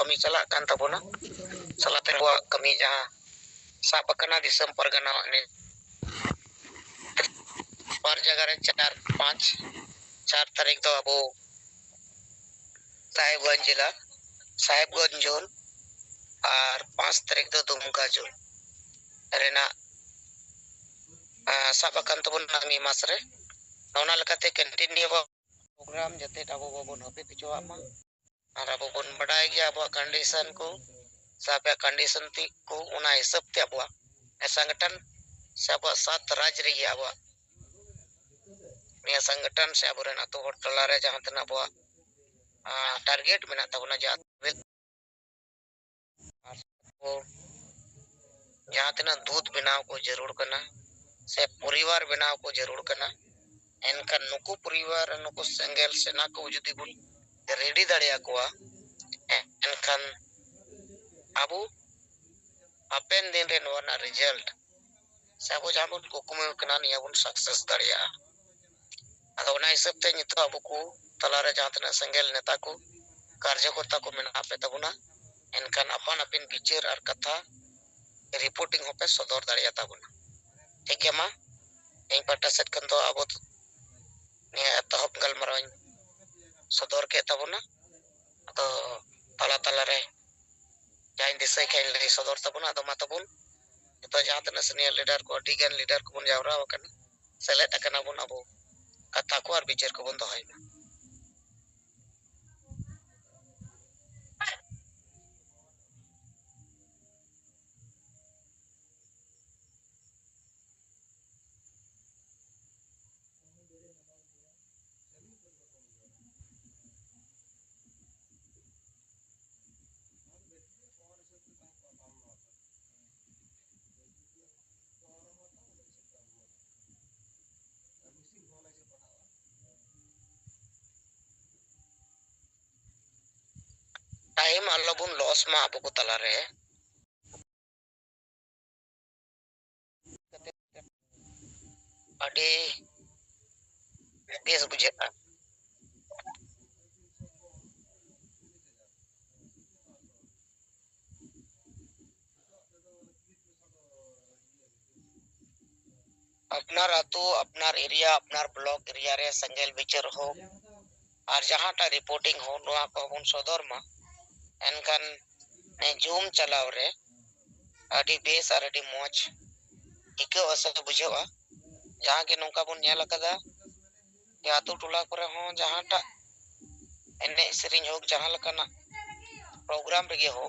kami chala kan tabuna salate buat kami jah sapa kena di sempergana ini par jagare 4-5 tarik to abu Sahebganj जिला Sahebganj zone और 5 तारीख दो Dumka zone Raina साबाकान तबन नामी मासरे नौना लकाते continue programme जते अबो बबन हपे पिचवा मा और अबो बन बडाय गया अबो कंडीशन को साबे कंडीशन ती को उना हिसाब ते अबो संगठन से अबो 7 राज्य रे अबो निया संगठन से अबो रेना तो टला रे जहां तना अबो टारगेट में तबना जात को जहां तना दूध बनाव को जरूर करना से परिवार बनाव को जरूर करना एनका नुकु परिवार नुकु संगेल सेना को जुदी बुन रेडी दाड़िया को एनखान अबु अपेन दिन रे नोना रिजल्ट से अबु जामुन कुकुम कना निया बुन सक्सेस दाड़िया अदो ना हिसाब ते नितो अबु को तलारे जहां तना संगेल नेता को कार्यकर्ता को मेना पे तबुना एनखान अपन अपन पिक्चर और कथा रिपोर्टिंग होपे सदर दाड़िया तबुना ठीक है मा इन पाटा सेट कन तो अबो ने तहब गलमराव सदर के तबुना तो तला तला रे जाइन दिसै खेल रे सदर तबुना तो मातबुन तो जहां तना सीनियर लीडर को टीगन लीडर को बन जावरा वकन सेलेक्ट अकना बुन अबो कथा को और विचार को बन दोहाय टाइम अल्लाबुन लॉस मा अबो को तला रे अडे बेस बुझेता अपनार आतु अपनार एरिया अपनार ब्लॉक एरिया रे संगेल विचार हो और जहां टा रिपोर्टिंग हो नोआ को बुन सदर मा एनकान ने जूम चलाव रे अडी बेस और अडी मोच इके वसे बुझेवा जहां के नोका बुन नेल कदा या आतु टोला करे हो जहां टा एने सिरिंग हो जहां लकना प्रोग्राम रे हो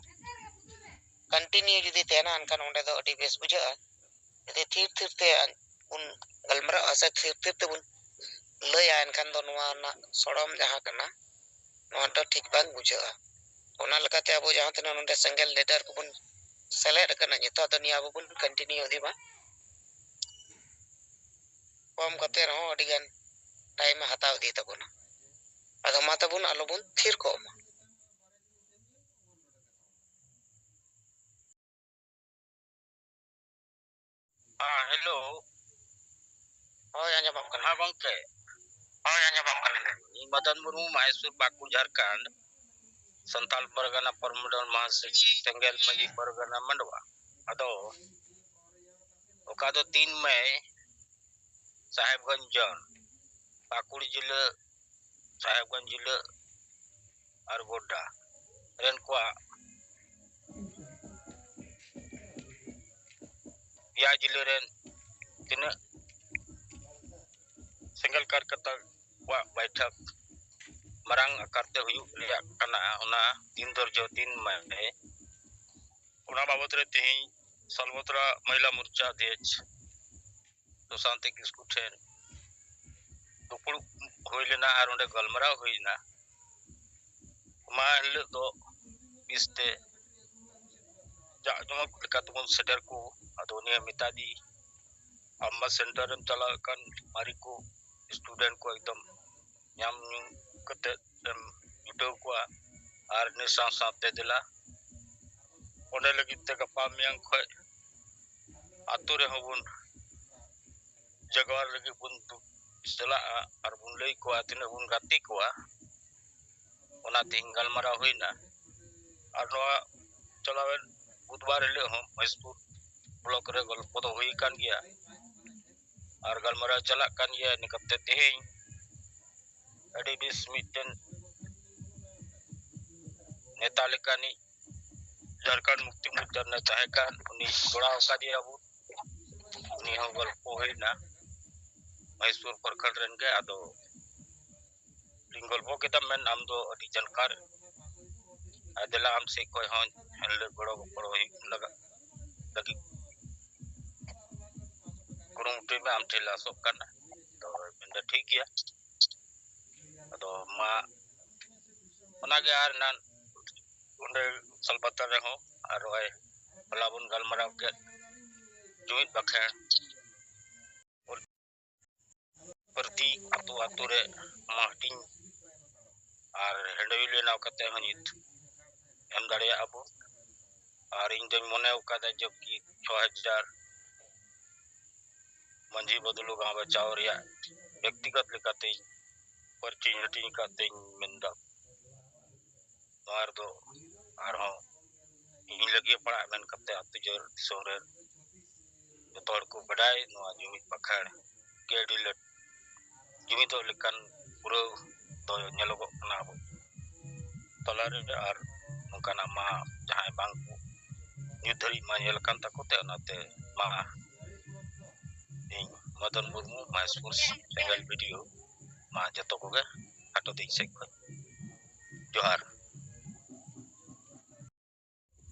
कंटिन्यू जदी तेना अनकान ओंडे दो अडी बेस बुझा यदि थीर थीर ते उन गलमरा असे थीर थीर ते बुन लय अनकान दो नोआ ना सड़म जहां कना नोआ तो ठीक बांग बुझा ओना लकाते अबो जहां तना नोंडे संगेल लीडर को बुन सेलेक्ट करना नितो तो निया अबो बुन कंटिन्यू दिबा कम कते रहो अडिगन टाइम हताव दी तबुना अदो मा तबुन आलो बुन थीर को हेलो ओय आंजम कना गंके ओय आंजम कना मदन मुर्मू मैसूर बाकुर झारखंड संताल परगना परमुडन महासचिव संगेल मजी परगना मंडवा अदो ओका दो 3 मई साहेबगंज जोन बाकुर जिला साहेबगंज जिला और गोड्डा रेन को या जिले रेन तिना संगेल कार्यकर्ता वा बैठक मरांग करते हुई लिया कना उना 3 दर्जो 3 मई उना बाबत रे तेही सलमोत्रा महिला मोर्चा अध्यक्ष तो शांति किसकु ठेन दुपुड़ होइलेना आर उंडे गलमरा होइना मा हिल दो बिस्ते जा जमक लेकातबन सेटर को अदोनिया मितादी अम्मा सेंटर में चला kan mari ko student ko एकदम nyam kete judo ko ar ni sang sang te dela onde lagi te gapa miang khoi ature hobun jagwar lagi bun sela ar bun lei ko atina bun gati ko ona tinggal mara hoina और चलावेन बुधवार हिल महसूर block रे गल्प तो हुई कान गया और गलमरा चला कान गया निकते तेहें अड़ी बिस मिटन नेता लेकानी झारखंड मुक्ति मोर्चा चाहेकान उनी गोड़ा का दिया अबू उनी हो गल्प हुईना मैसूर प्रखंड रन के आदो गल्प के मेन आम दो अड़ी जानकार अदला आम से कोई हन हल्ले बड़ो बड़ो ही लगा लगी कुरुमुटी में आम ठेला सब करना तो बिंदा ठीक गया तो मा उना के यार नान उन्हें सलबत्ता रहो और वह पलाबुन गलमराव के जुमित बखेड़ और प्रति अतु अतु रे मार्टिन और हेंडविले नाव करते हैं नित हम दरिया अबू और इन जब मने उकादा जबकि 6000 मंजी बदलू गांव बचाव रिया व्यक्तिगत लेकाते पर्ची हटिंग करते मिंदा नवार दो और हो इन लगे पड़ा मेन करते अतु जोर सोरे तोड़ को बढ़ाए नवा जुमित बखेड़ के डिलेट जुमित तो लेकिन पूरा तो nyeloko na bu tolare ar mungkana ma jahai bangku nyudari ma nyelkan takote onate ma ing Madan Murmu Mahesur Senggal video ma jato koge ato ding sek Johar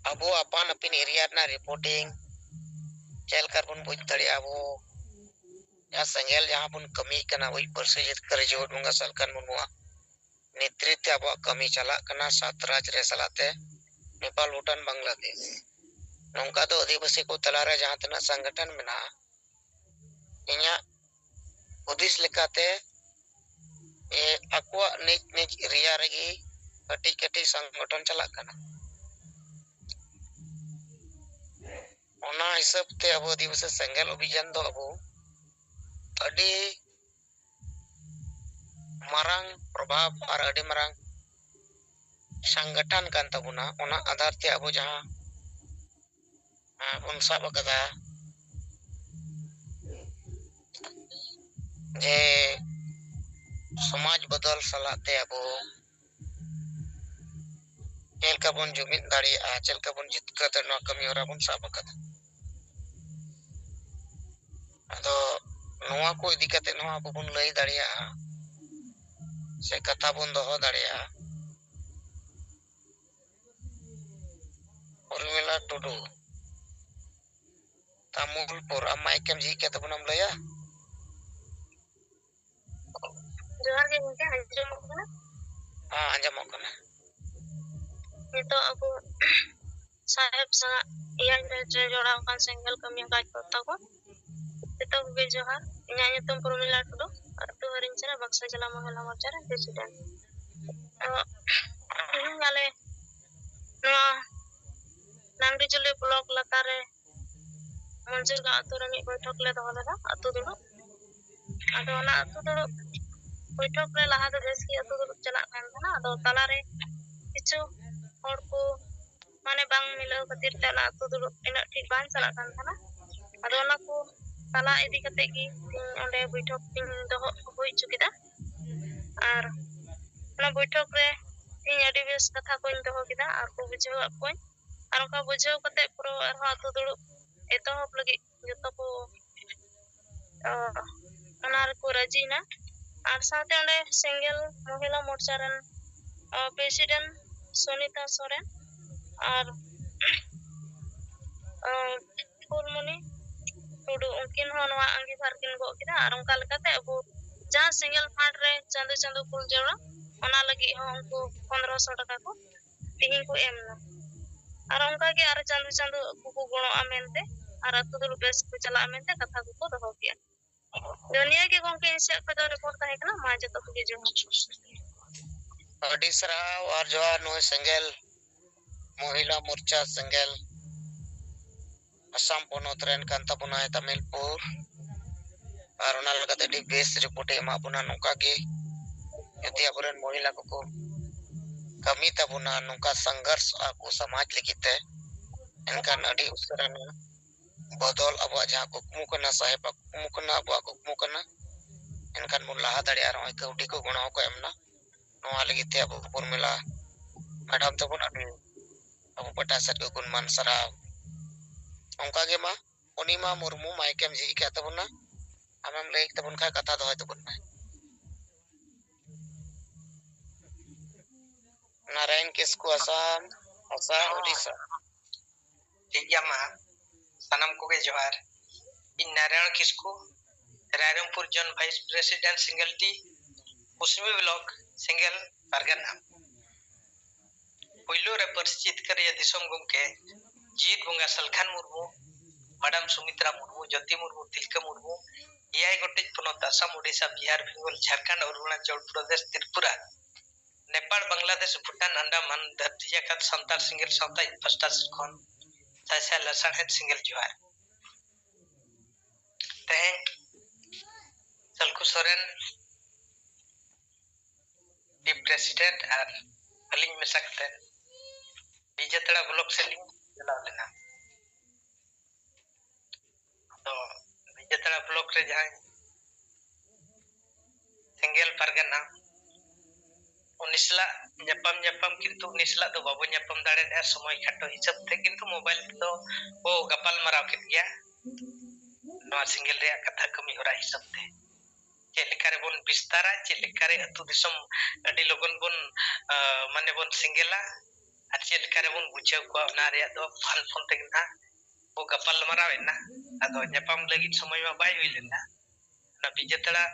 Abu apan apin area na reporting चल कर बन बुझ तड़े अब या संगेल जहाँ बन कमी करना वही परसेजित करे जो दूंगा सलकन मुनुआ नेतृत्व अब कमी चला करना सात राज्य रे सलाते नेपाल भूटान बांग्लादेश नौका तो आदिवासी को तलारे जहाँ तना संगठन में ना इन्या उदिश लिखाते ये अक्वा निज निज रिया रगी कटी कटी संगठन चला करना ओना हिसाब ते अब आदिवासी संगेल अभियान दो अब अड़ी मरंग प्रभाव और अड़ी मरंग संगठन कान तबुना ओना आधार ते अब जहाँ उन सब कदा जे समाज बदल सलाते अब चल का बन जुमित दाड़ी आ चल का बन जित का तो कमी और अपन सब कदा अदो नोआ को इदी कते नोआ अब बन लई दाड़िया से कथा बन दोहो दाड़िया उर्मिला टुडू तामुलपुर माइकम जी के तबनम लया जोहार के गुंके अंजम कना हां अंजम कना नितो अब साहेब सा इया रे जोड़ा का सिंगल कमी का करता को नितो के जोहार इन्या नितम उर्मिला टुडू अतु हरिन चना बक्सा जिला महिला मोर्चा रे प्रेसिडेंट नाले नो नांगरी चले ब्लॉक लतारे मंजूर का अतु रे बैठक ले दहला अतु दुडू आदो ना अतु दुडू बैठक रे लहा दो देश की अतु दुडू चला कान था आदो तला रे किछु और को माने बांग मिलो खातिर तला अतु दुडू इना ठीक बान चला कान था आदो ना को तला इदी कते की ओंडे बैठक तीन दहो होई चुकीदा और ना बैठक रे तीन अडी बेस कथा कोइन दहो किदा और को बुझाव कोइन और का बुझाव कते पुरो और अतु दुडू एतहब लगी जतो को अनार को राजीना और साथे ओंडे सिंगल महिला मोर्चा रन प्रेसिडेंट सोनिता सोरेन और फुलमुनी टुडू उनकिन हो नवा अंगीभार किन गो किदा और उनका लकाते अब जहां सिंगल फंड रे चंदो चंदो कुल जड़ा ओना लगी हो उनको 1500 टका को तिहिं को एमना और उनका के और चंदो चंदो को गुणो आमेनते और अतु दुडू बेस को चला आमेनते कथा को दहो किया दुनिया के गोंके इंसे कदो रिपोर्ट ताहे कना मा जतो के जो ओडिशा और जो नो संगेल महिला मोर्चा संगेल असम पोनोत रेन कान तबुना तमिलपुर और ओना लगाते डी बेस रिपोर्ट एमा बुना नोका के यदि अबरन महिला को kami tabuna nungka संघर्ष aku समाज लिखित है एनkan adi usara na bodol abo jaha kukmu kana sahib kukmu kana abo kukmu kana एनkan mun laha dare ar oi kaudi ko guna ko emna noa lagi te abo formula madam tabun adi abo pata sat ko gun man sara ongka ge ma onima murmu maikem ji ka tabuna amam lek tabun ka katha doy tabun Narayan किसको आसाम आसाम उड़ीसा ठीक है मा सनम को के जोहार इन Narayan Kisku Rairangpur zone vice president सिंगल टी कुसमी ब्लॉक सिंगल परगना पहिलो रे परिचित करे दिसम गुमके जीत बुंगा सलखान मुर्मू मैडम सुमित्रा मुर्मू ज्योति मुर्मू तिलका मुर्मू एआई गोटे पनत आसाम उड़ीसा बिहार बेंगल झारखंड अरुणाचल प्रदेश त्रिपुरा नेपाल बांग्लादेश भूटान अंडमान धरती जाकत संताल सिंगल साउता फस्टा खन सासा लसाहेत सिंगल जोहार तें सलकु सोरेन डी प्रेसिडेंट और अलिंग मेसाकते बिजतड़ा ब्लॉक से लिंग चलाव लेना तो बिजतड़ा ब्लॉक रे जहां सिंगल परगना उनिसला जपम किंतु उनिसला तो बाबू जपम दाड़े समय खाटो हिसाब थे किंतु मोबाइल तो वो गपाल माराव के गया नवा सिंगल रे कथा कमी होरा हिसाब थे चेलेकारे बोन विस्तारा चेलेकारे अतु दिसम अडी लोगन बोन माने बोन सिंगला और चेलेकारे बोन बुझाव को ना रे दो फन फोन तेगना वो गपाल माराव ना अदो जपम लगी समय में बाय हुई लेना ना बिजतड़ा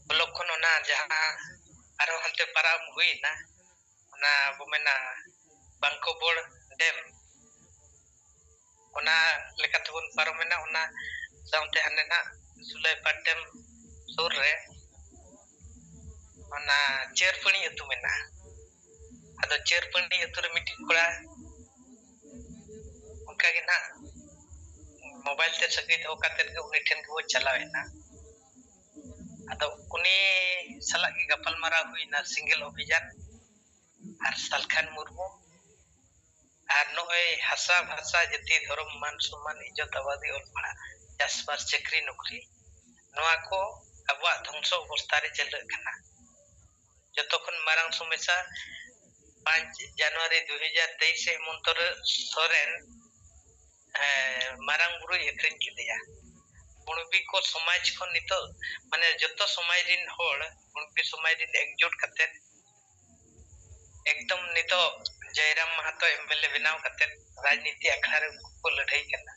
ब्लॉक खनो ना जहां आरो हंते पाराम हुई ना ना बुमेना बांको बोर्ड डैम ओना लेकातबुन पारमेना ओना साउंते हने ना सुलाई पाटम सुर रे ओना चेरपणी अतु मेना आदो चेरपणी अतु रे मिटी कोड़ा उनका के ना मोबाइल ते सगी हो काते के उनी ठन को चलावेना आदो उनी सला की गपल मारा हुई ना सिंगल अभियान और सलखान मुर्मू और नोय हसा भाषा जति धर्म मान सम्मान इज्जत आबादी और पड़ा चाषबास चाकरी नौकरी नोआ को अबवा ध्वंस अवस्था रे चल कना जतखन मारांग समस्या 5 जनवरी 2023 से मंतर सोरेन मारांग बुरु एकरिन किदिया उनबी को समाज को नितो माने जतो समाज दिन होड़ उनबी समाज दिन एकजुट करते एकदम नितो जयराम महतो एमएलए बनाव करते राजनीति अखाड़ा रे को लड़ाई करना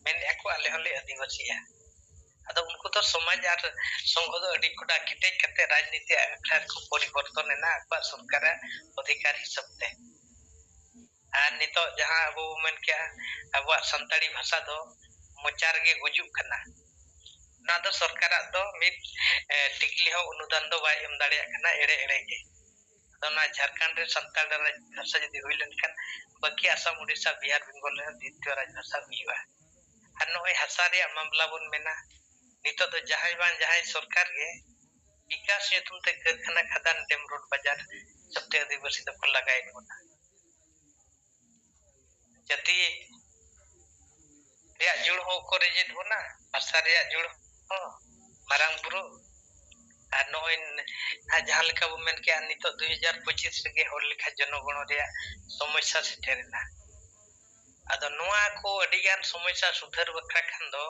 मेन एको आले हले आदिवासी है अदा उनको तो समाज और संघ दो अडी कोडा किटे करते राजनीति अखाड़ा को परिवर्तन ना अकबा सरकार अधिकार हिसाब ते आ नितो जहां अब मन क्या अब संताली भाषा दो मोचार के गुजुक करना ना तो सरकार दो मित टिकली हो अनुदान दो बाय एम दाड़े कना एड़े एड़े के तो ना झारखंड रे संताल भाषा जदी होई लेनखान बाकी आसाम उड़ीसा बिहार बेंगल रे द्वितीय राज भाषा हुईवा और नोय हसा रे मामला बन मेना नितो तो जहां बान जहां सरकार के विकास हेतु ते कारखाना खदान डेम रोड बाजार सबते आदिवासी दो को लगाई होना जति रे जुड़ हो करे जे होना भाषा रे जुड़ हो मारांग बुरु और नोय जहां लेका वो मेन के नितो 2025 रे होर लेखा जनगण रे समस्या सेटेरना आदो नोआ को अडिगान समस्या सुधार बखरा खान दो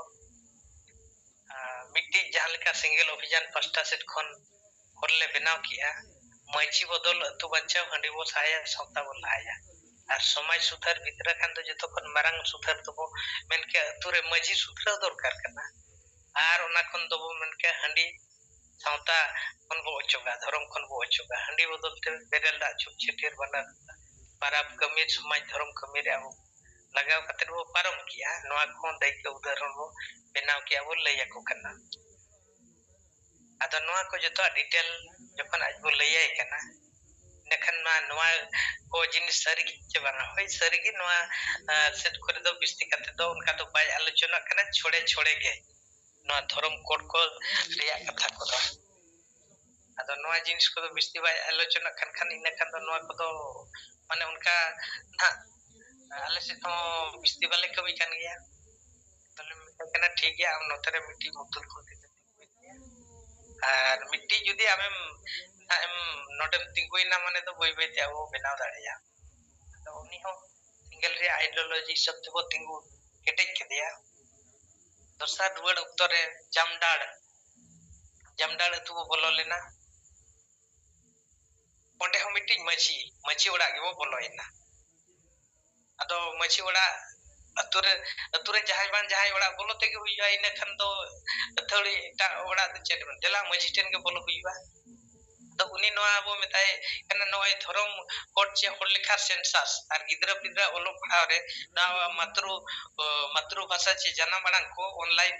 मिट्टी जहां लेका सिंगल अभियान पास्टा सेट खन होरले बनाव किया मैची बदल अतु बच्चा हंडी बो साया सौता बो लाया और समाज सुधार भीतर खान दो जतो खन मारांग सुधार तो मेन के अतु रे मजी सुधार दरकार करना और ओना खन दो मेन के हंडी सौता खन बो अचोगा धर्म खन बो अचोगा हंडी बदल ते बेरल दा छुप छेटेर बना पाराब कमी समाज धर्म कमी रे लगाव कते वो पारम किया नोआ को दैक उदाहरण वो बनाव किया वो लैया को करना आदा नोआ को जतो डिटेल जखन आज वो लैया कना नखन मा नोआ को जिनिस सरी के बना होय सरी की नोआ सेट करे दो बिस्ती कते दो उनका तो बाय आलोचना कना छोड़े छोड़े के नोआ धर्म कोड को रिया कथा को ᱟᱫᱚ ᱱᱚᱣᱟ ᱡᱤᱱᱤᱥ ᱠᱚᱫᱚ ᱵᱤᱥᱛᱤ ᱵᱟᱭ ᱟᱞᱳᱪᱚᱱᱟ ᱠᱷᱟᱱ ᱤᱱᱟᱹ ᱠᱷᱟᱱ ᱫᱚ ᱱᱚᱣᱟ ᱠᱚᱫᱚ ᱢᱟᱱᱮ ᱚᱱᱠᱟ ᱱᱟᱦᱟᱜ ᱟᱞᱮ ᱥᱮᱫ ᱦᱚᱸ ᱵᱤᱥᱛᱤ ᱵᱟᱞᱮ ᱠᱟᱹᱢᱤ ᱠᱟᱱ ᱜᱮᱭᱟ ᱛᱟᱦᱞᱮ ᱢᱮᱛᱟᱜ ᱠᱟᱱᱟ ᱴᱷᱤᱠ ᱜᱮᱭᱟ ᱟᱢ ᱱᱚᱛᱮ ᱨᱮ ᱢᱤᱫᱴᱤᱡ ᱢᱩᱛᱩᱞ ᱠᱷᱩᱱᱴᱤ ᱟᱨ ᱢᱤᱫᱴᱤᱡ ᱡᱩᱫᱤ ᱟᱢᱮᱢ ᱱᱚᱰᱮᱢ ᱛᱤᱸᱜᱩᱭᱮᱱᱟ ᱢᱟᱱᱮ ᱫᱚ ᱵᱟᱹᱭ ᱵᱟᱹᱭᱛᱮ ᱟᱵᱚ ᱵᱮᱱᱟᱣ ᱫᱟᱲᱮᱭᱟᱜᱼᱟ ᱟᱫᱚ ᱩᱱᱤ ᱦᱚᱸ ᱥᱤᱸᱜᱮᱞ ᱨᱮᱭᱟᱜ ᱟᱭᱰᱤᱭᱳᱞᱚᱡᱤ ᱦᱤᱥᱟᱹᱵ ᱛᱮᱵᱚ ᱛᱤᱸᱜᱩ ᱠᱮᱴᱮᱡ ᱠᱮᱫᱮᱭᱟ ᱫᱚᱥᱟᱨ ᱨᱩᱣᱟᱹᱲ ᱚᱠᱛᱚ ᱨᱮ ᱡᱟᱢᱰᱟᱲ ᱟᱹᱛᱩ ᱵᱚ ᱵᱚᱞᱚ ᱞᱮᱱᱟ ᱚᱸᱰᱮ ᱦᱚᱸ ᱢᱤᱫᱴᱤᱡ ᱢᱟᱹᱪᱷᱤ ᱚᱲᱟᱜ ᱜᱮᱵᱚ ᱵᱚᱞᱚᱭᱮᱱᱟ ᱟᱫᱚ ᱢᱟᱹᱪᱷᱤ ᱚᱲᱟᱜ ᱟᱹᱛᱩ ᱨᱮ ᱡᱟᱦᱟᱸᱭ ᱵᱟᱝ ᱡᱟᱦᱟᱸᱭ ᱚᱲᱟᱜ ᱵᱚᱞᱚ ᱛᱮᱜᱮ ᱦᱩᱭᱩᱜᱼᱟ ᱤᱱᱟᱹ ᱠᱷᱟᱱ ᱫᱚ ᱟᱹᱛᱷᱟᱹᱲᱤ ᱮᱴᱟᱜ ᱚᱲᱟᱜ ᱫᱚ ᱪᱮᱫ ᱫᱮᱞᱟ ᱢᱟᱹᱡᱷᱤ ᱴᱷᱮᱱ ᱜᱮ ᱵᱚᱞᱚ ᱦᱩᱭᱩᱜᱼᱟ ᱟᱫᱚ ᱩᱱᱤ ᱱᱚᱣᱟ ᱵᱚ ᱢᱮᱛᱟᱭ ᱠᱟᱱᱟ ᱱᱚᱜᱼᱚᱭ ᱫᱷᱚᱨᱚᱢ ᱠᱳᱰ ᱪᱮ ᱦᱚᱲ ᱞᱮᱠᱷᱟ ᱥᱮᱱᱥᱟᱥ ᱟᱨ ᱜᱤᱫᱽᱨᱟᱹ ᱯᱤᱫᱽᱨᱟᱹ ᱚᱞᱚᱜ ᱯᱟᱲᱦᱟᱣ ᱨᱮ ᱱᱚᱣᱟ ᱢᱟᱛᱨᱩ ᱵᱷᱟষᱟ ᱪᱮ ᱡᱟᱱᱟᱢ ᱟᱲᱟᱝ ko online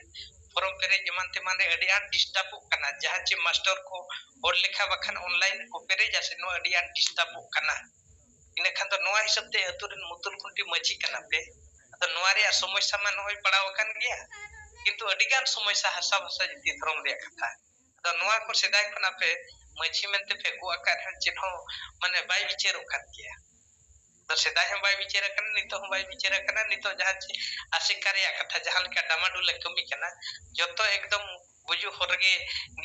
form pere eman teman re adi an disturb kana jahan che master ko hor lekha bakhan online ko pere jase no adi an disturb kana ina khan to noa hisab te atu ren mutul khunti machi kana pe ado noa re samasya ma noi padaw kan gya kintu adi gan samasya hasa bhasa jiti dhrom re katha ado noa ko sedai khona pe machi mente pe ko akar chen ho mane bai bichero kan gya तो सेदाय हम bye विचार करना नितो हम bye विचार करना नितो जहां चे आशिकार या कथा जहां लेका डामाडुले कमी करना जतो एकदम बुजु होरगे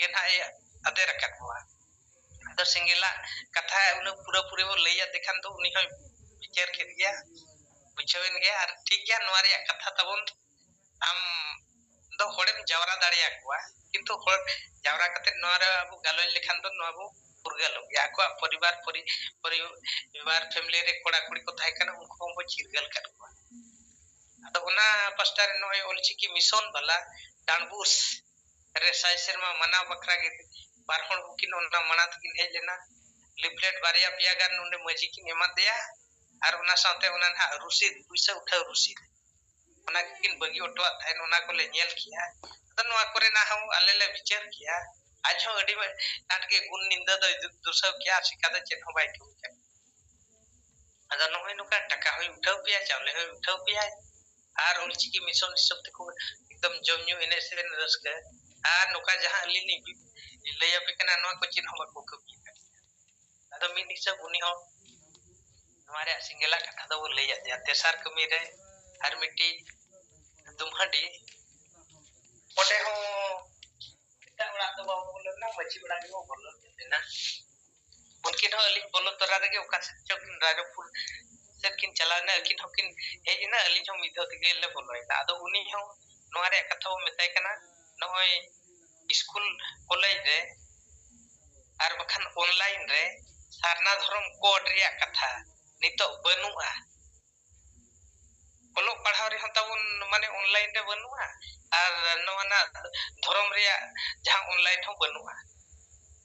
गेना अदे रखत हुआ तो सिंगेला कथा उन पूरा पूरे वो लैया देखन तो उनी हो विचार के गया बुझवेन गया और ठीक गया नोआ रे कथा तबन आम दो होड़े जावरा दाड़िया कुआ किंतु होड़ जावरा कते नोआ रे अब गालोय लेखन तो नोआ बो पुरगल या को परिवार फैमिली रे कोड़ा कुड़ी को थाय कना उनको बो चिरगल कर को अतो ओना पास्टर नोय ओलचिकी मिशन वाला डांबुस रे साइ शर्मा मना बखरा गे बार होड़ किन ओना मनात किन हेज लेना लिफलेट बारिया पिया गान नोंडे मजी किन एमा देया आर ओना साथे ओना ना रुसीद पुइसा उठाव रुसीद ओना किन बगी ओटवा थाय ओना को ले नेल किया तो नोआ करे ना हम आले ले विचार किया आज हो अडी नाटके गुण निंदा द दुसब किया सिकादा चेन हो बाय के अदा नोय नुका टका होय उठाव पिया चावले होय उठाव पिया आर ओलचिकी मिशन हिसाब ते को एकदम जमन्यू एने सेन रसके आर नुका जहां लिनी लैया पे कना नोआ को चिन हो को कमी अदा मि निसा उनी हो हमारे सिंगेला कथा दो लैया दे तेसार कमी रे हर मिट्टी दुमहडी ओडे हो ता उड़ा तो बाबू बोले ना मची उड़ा के वो बोलो ना उनकिन हो अली बोलो तोरा रे ओका चकिन राजपुर सेकिन चलाना किन होकिन हेज ना अली जो मिदो तगे ले बोलो आदो उनी हो नोआ रे कथा मेताय कना नोय स्कूल कॉलेज रे आर बखान ऑनलाइन रे सारना धर्म कोड रे कथा नितो बनुआ ᱚᱞᱚᱜ ᱯᱟᱲᱦᱟᱣ ᱨᱮᱦᱚᱸ ᱛᱟᱵᱚᱱ ᱢᱟᱱᱮ ᱚᱱᱞᱟᱭᱤᱱ ᱨᱮ ᱵᱟᱹᱱᱩᱜᱼᱟ ᱟᱨ ᱱᱚᱣᱟ ᱫᱷᱚᱨᱚᱢ ᱨᱮᱭᱟᱜ ᱡᱟᱦᱟᱸ ᱚᱱᱞᱟᱭᱤᱱ ᱦᱚᱸ ᱵᱟᱹᱱᱩᱜᱼᱟ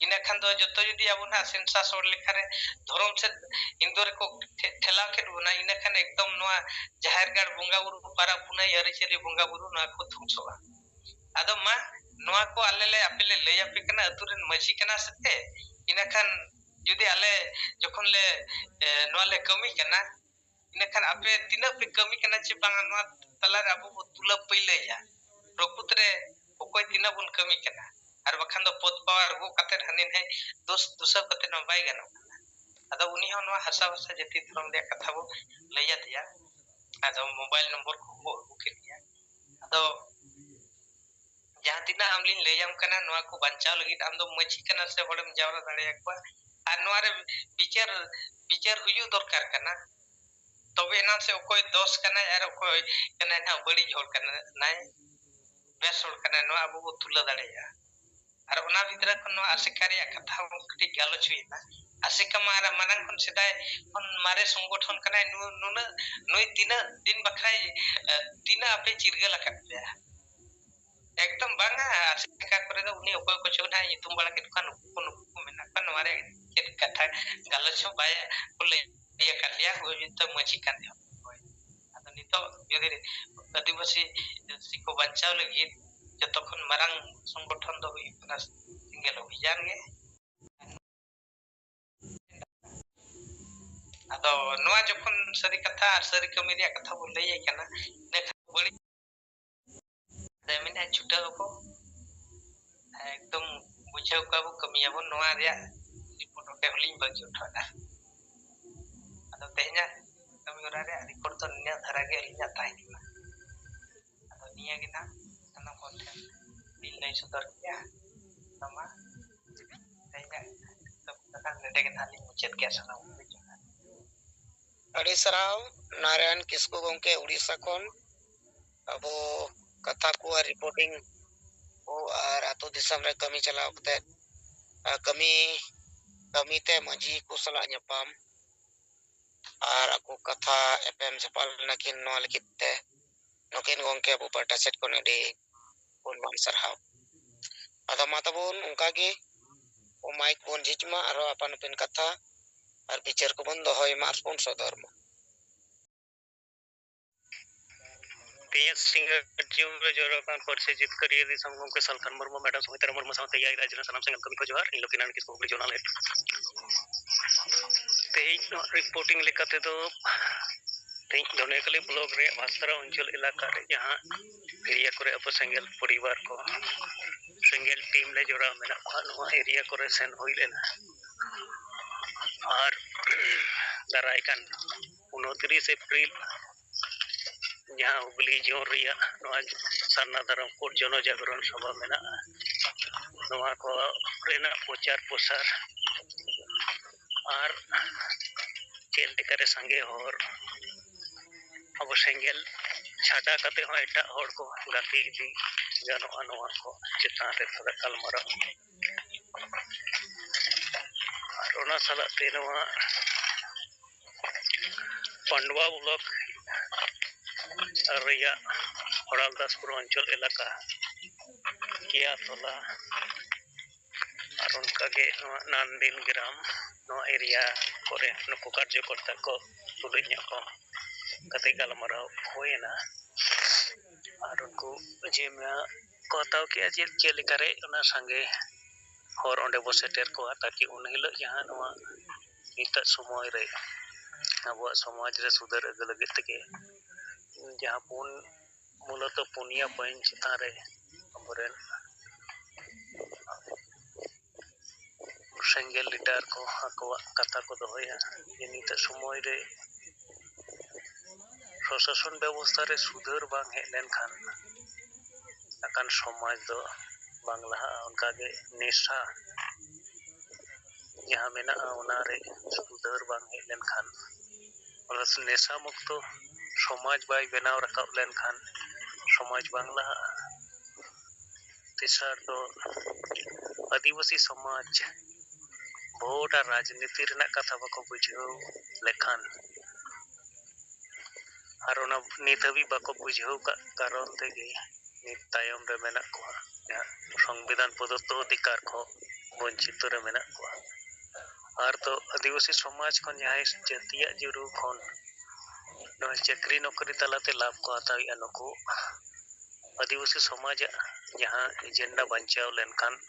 ᱤᱱᱟᱹ ᱠᱷᱟᱱ ᱫᱚ ᱡᱚᱛᱚ ᱡᱩᱫᱤ ᱟᱵᱚ ᱱᱟᱜ ᱥᱮᱱᱥᱟᱥ ᱦᱚᱲ ᱞᱮᱠᱷᱟᱨᱮ ᱫᱷᱚᱨᱚᱢ ᱥᱮᱫ ᱤᱱᱫᱚ ᱨᱮᱠᱚ ᱴᱷᱮᱞᱟᱣ ᱠᱮᱫ ᱵᱚᱱᱟ ᱤᱱᱟᱹ ᱠᱷᱟᱱ ᱮᱠᱫᱚᱢ ᱱᱚᱣᱟ ᱡᱟᱦᱮᱨ ᱜᱟᱲ ᱵᱚᱸᱜᱟ ᱵᱩᱨᱩ ᱯᱟᱨᱟ ᱯᱩᱱᱟᱹᱭ ᱟᱹᱨᱤᱪᱟᱹᱞᱤ ᱵᱚᱸᱜᱟ ᱵᱩᱨᱩ ᱱᱚᱣᱟ ᱠᱚ ᱫᱷᱩᱢᱥᱚᱜᱼᱟ ᱟᱫᱚ ᱢᱟ ᱱᱚᱣᱟ ᱠᱚ ᱟᱞᱮ ᱞᱮ ᱟᱯᱮ ᱞᱮ ᱞᱟᱹᱭ ᱟᱯᱮ ᱠᱟᱱᱟ ᱟᱹᱛᱩ ᱨᱮᱱ ᱢᱟᱹᱡᱷᱤ ᱠᱟᱱᱟ ᱥᱮ ᱤᱱᱟᱹ ᱠᱷᱟᱱ ᱡᱩᱫᱤ ᱟᱞᱮ ᱡᱚᱠᱷᱚᱱ ᱞᱮ ᱱᱚᱣᱟ ᱞᱮ ᱠᱟᱹᱢᱤ ᱠᱟᱱᱟ ᱤᱱᱟᱹ ᱠᱷᱟᱱ ᱟᱯᱮ ᱛᱤᱱᱟᱹᱜ ᱯᱮ ᱠᱟᱹᱢᱤ ᱠᱟᱱᱟ ᱪᱮ ᱵᱟᱝ ᱱᱚᱣᱟ तलार अब तुला पैलैया प्रकृतरे ओकोय तिना बुन कमी कना आर बखान दो पद पावर गो कते हनिन है दोस दुसर कते न बाय गनो अदा उनी हो नवा हसा हसा जति धर्म रे कथा बो लैया दिया अदा मोबाइल नंबर को बो उकेलिया अदा जहां तिना हमलिन लेयाम कना नवा को बंचाव लगी हम दो मची कना से होडम जावरा दाड़े एकवा आर नवा रे विचार हुयु दरकार कना तबे ना से कोई दोष कना यार कोई कना ना बड़ी होड़ कना नाय बेस होड़ कना नो अब वो तुला दाड़ेया आर ओना भितर को आशिकारिया कथा कटी गालो छुइना आशिका मारा मानन कोन सेदाय कोन मारे संगठन कना नुन नय तिना दिन बखराय तिना आपे चिरगल लकते एकदम बांगा आशिका करे दो उनी ओको को छोना युतुम बड़ा के दुकान को मेना कन मारे के कथा गालो छ बाय बोले ये कर लिया वो तो मची कर दिया अतो नितो यदि आदिवासी सिको बचाव लगी जतखन मारंग संगठन दो हुई सिंगल अभियान गे अतो नोआ जखन सरी कथा और सरी कमी रे कथा बोल लई कना ने बड़ी देमिना छुटा को एकदम बुझाव का कमियाबन नोआ रिया रिपोर्ट ओटे हलिंग बागी उठाना अदो तेहना कमी होरा रे रिपोर्ट तो निया धारा गे अलिंगा ताइना अदो निया गे ना साना कोठे दिल नै सुदर किया sama तेहना तब तक नेटे गे थाली मुचेत के साना अड़ी सराव नारायण किस्कू गोंके उड़ीसा कोन अबो कथा को रिपोर्टिंग ओ और आतो दिसम रे कमी चलाव कते कमी ते मजी को सला ᱧᱟᱯᱟᱢ और aku कथा एफएम चपाल नाकिन नो लगिते नोकिन गोंके अबो पाटा सेट कोन अडी उन मान सरहाव आदा माताबोन उनका गे ओ माइक बोन झिजमा आरो अपन पिन कथा और बिचार को बन दोहय मा स्पॉन्सर धर्म तेज सिंगर जीव रे जोरो कान परसे जित करिए दिसम गोंके सलखन मुर्मू मैडम सुमित्रा मुर्मू साथे याई राजना सलाम संगम कमी को जोहार इन लोकिनान किस कोबड़ी जोना ले तेज रिपोर्टिंग लेकाते दो तेज दोनेकली ब्लॉग रे भास्कर अंचल इलाका रे जहां एरिया करे अब सेंगेल परिवार को सेंगेल टीम ले जोड़ा मेना नो एरिया करे सेन होई लेना और दाराय कान 29 अप्रैल जहां हुगली जोर रिया नोआ सरना धर्म कोट जनो जागरण सभा मेना नोआ को रेना प्रचार प्रसार और चेल करे संगे और अब सेंगेल छाड़ा कते हो एटा और को गाती दी जानो नोआ को चिता रे थोड़ा कलमरा और ओना सला ते नोआ पंडवा ब्लॉक रिया हड़ालदासपुर अंचल इलाका किया तोला और उनका के नांदिल ग्राम नो एरिया करे नुको कार्यकर्ता को तुलिया को कते गलमराव होएना और उनको जे में कहताव किया जे चेलिकारे ओना संगे और ओंडे बो सेटर को ताकि उन हिलो जहां नोआ नित समय रे अब समाज रे सुधार अगु लगे तके जहां पुन मूलत पुनिया पॉइंट चिता रे हमरेन सेंगेल लीडर को हकवा कथा को दोहया जे नित समय रे प्रशासन व्यवस्था रे सुधार बांग हे लेन खान अकान समाज दो बांग्ला उनका के नेशा जहां मेना ओना रे सुधार बांग हे लेन खान और नेशा मुक्त समाज बाय बनाव रकाब लेन खान समाज बांग्ला तेसर दो आदिवासी समाज भोट और राजनीति रना कथा बको बुझाव लेखान और ओना नित हबी बको बुझाव का कारण तेगे नित तायम रे मेना को संविधान प्रदत्त अधिकार को वंचित रे मेना को और तो आदिवासी समाज को जहां जातीय जुरू खन नो चक्री नौकरी तलाते लाभ को हतावी नुको आदिवासी समाज जहां एजेंडा बंचाव लेनखान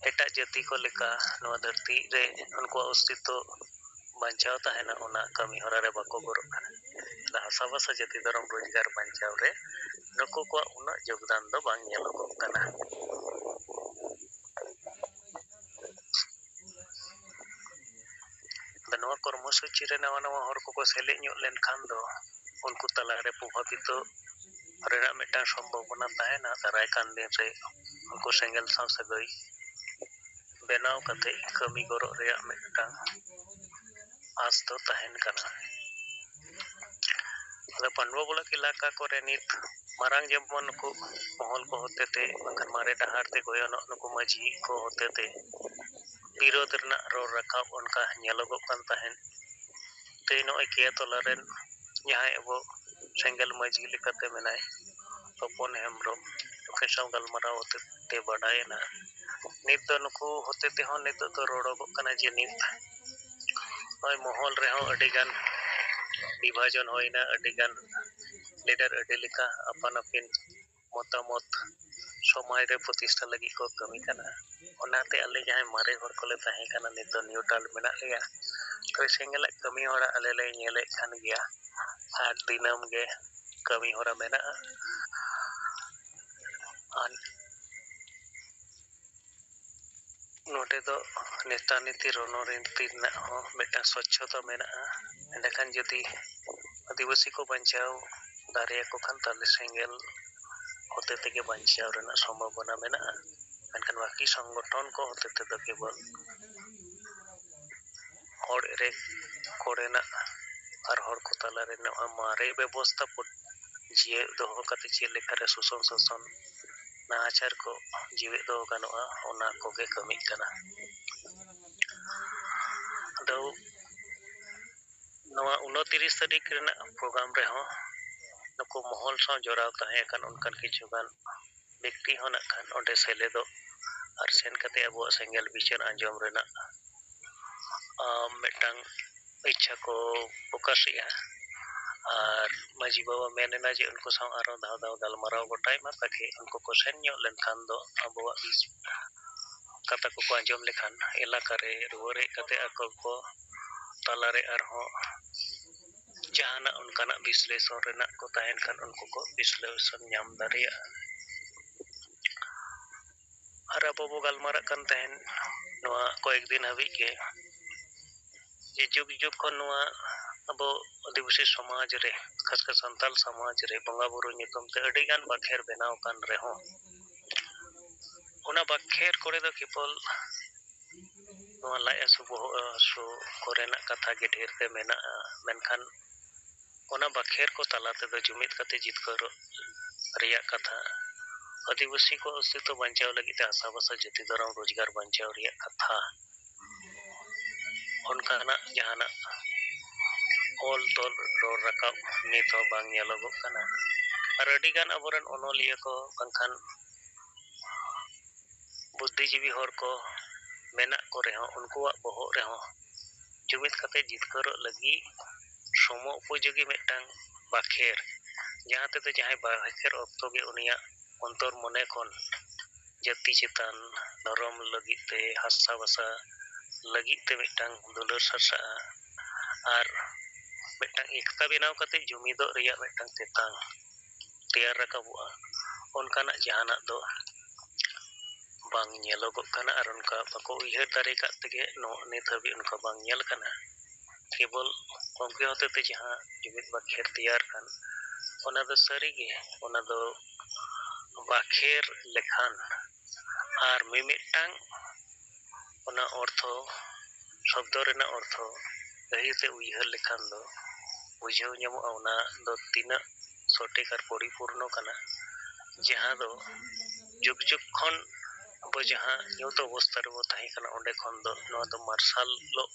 एटा जाति को लेका नो धरती रे उनको अस्तित्व बंचाव तहना ओना कमी होरा रे बको गोरो हासाबासा जाति धर्म रोजगार बंचाव रे नुको को उना योगदान दो बांग नेलोगो कना नवा कर्मसूची रे नवा नवा हर को सेले ᱧᱚᱜ लेनखान दो उनको तला रे प्रभावित रेना मेटा संभावना तहना दाराय कान दिन रे उनको सेंगेल साव सगई बेनाव कते कमी गरो रे मेटा आस तो तहन कना अदा पंडवा बोला इलाका करे नित मारांग जेमन को महल को होते थे बखन मारे डहार ते गोयन नुको मजी को होते थे विरोध रना रो रखा उनका नेलोगो कान तहन ते नोय के तोलारेन जहां एबो सेंगेल मजी लिकते मेनाय तपन हेमरो के साव गलमराव होते ते बडायना नित दो नुको होते ते हो नित तो रोडोगो कना जे नित ओय महल रे हो अडिगान विभाजन होइना अडिगान लीडर अडिलिका अपन अपन मतामत समाज रे प्रतिष्ठा लगी को कमी कना ओनाते अले जहां मारे हर कोले ताहे कना नित न्यूट्रल मेना लिया तो सेंगेल कमी होरा अले ले नेले खान गया आर दिनम गे कमी होरा मेना नोडे दो नेता नीति रणनीति रना हो मिटन स्वच्छता मेनाआ एंडखान जदि आदिवासी को बचाव दारे को खान ताले सेंगेल होते तेगे बचाव रना संभावना मेनाआ मेनखान बाकी संगठन को होते ते दो केवल हर रे कोरेना और हर को ताला रे न मारे व्यवस्था को जिए दो कते चे लेखारे सुसन सुसन नाचार को जीवे दो गानोआ ओना कोगे कमी कना दो नवा 29 तारीख रेना प्रोग्राम रे हो नको महल सा जोराव ताहे कान उनकान किछुगान व्यक्ति होना खान ओंडे सेलेदो और सेन कते अबो सेंगेल बिचार आंजम रेना मिटंग इच्छा को प्रकाशिया और माजी बाबा मेनेना जे उनको साव आरो दाव दाव गलमाराव गोटाय मा ताकि उनको को सेन ᱧᱚᱜ लेनखान दो अबो कथा को आंजम लेखान इलाका रे रुवरे कते अको को तालारे आरहो जहाना उनकाना विश्लेषण रेना को ताहेन खान उनको को विश्लेषण ᱧᱟᱢ दारिया और अबो बो गलमारा कान ताहेन नोआ कয়েক दिन हबी के जे जुग जुग को नोआ अब आदिवासी समाज रे खासकर संताल समाज रे बंगा बुरु नितम ते अडी गान बाखेर बनाव कान रे हो ओना बाखेर करे दो केवल नोआ लाय असु कोरेना कथा गे ढेर ते मेना मेनखान ओना बाखेर को ताला ते दो जुमित कते जितकर रिया कथा आदिवासी को अस्तित्व बचाव लगी ते आशा बसा जति दरम रोजगार बचाव रिया कथा उनकाना जहाना ऑल तोल रोड रकाब नित बांग नेलोगो कना और अडी गान अबरन ओनोलिया को बंखान बुद्धिजीवी हर को मेना को रे हो उनको बहो रे हो जुमित कते जितकर लगी सोमो उपयोगी मिटंग बाखेर जहां ते जहां बाखेर ऑक्तो गे उनिया अंतर मने कोन जाति चेतन धर्म लगी ते हासा बसा लगी ते मिटंग दुलर सरसा और मिटंग एकता बेनाव कते जुमिदो रिया मिटंग तेतांग तैयार रकाबुआ उनकाना जहाना दो बांग नेलोगो कना और उनका बको उयहर दारे का तगे नो नित हबी उनका बांग नेल कना केवल उनके होते ते जहां जुमिद बाखेर तैयार कन ओना दो सरी गे ओना दो बाखेर लेखान और मिमिटांग ओना अर्थो शब्द रेना अर्थो कहिते उयहर लेखान दो बुझाव ᱧᱟᱢᱚᱜᱼᱟ ओना दो तीना सटीक और परिपूर्ण कना जहां दो जुग जुग खन अब जहां यूत अवस्था रे बो ताहे कना ओंडे खन दो नोआ दो मार्शल लो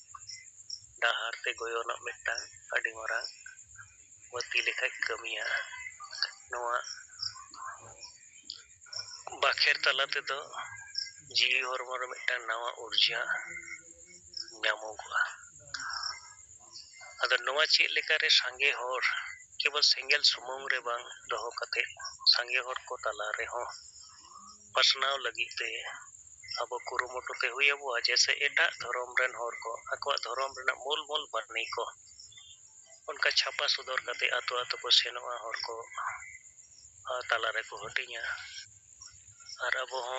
डाहार ते गोयोना मिटा अडी मारा वती लेखा कमिया नोआ बाखेर तला ते दो जीवी हरमो रे मिटा नवा ऊर्जा ᱧᱟᱢᱚᱜᱼᱟ अदर नोआ चे लेका रे संगे हर केवल सेंगेल सुमुंग रे बांग दोहो कते संगे हर को तला रे हो पसनाव लगी ते अब कुरुमुटु ते हुई अब जैसे एटा धर्म रेन हर को अकवा धर्म रेना मूल मूल बरनी को उनका छापा सुधर कते आतो आतो को सेनोआ हर को तला रे को हटिया और अब हो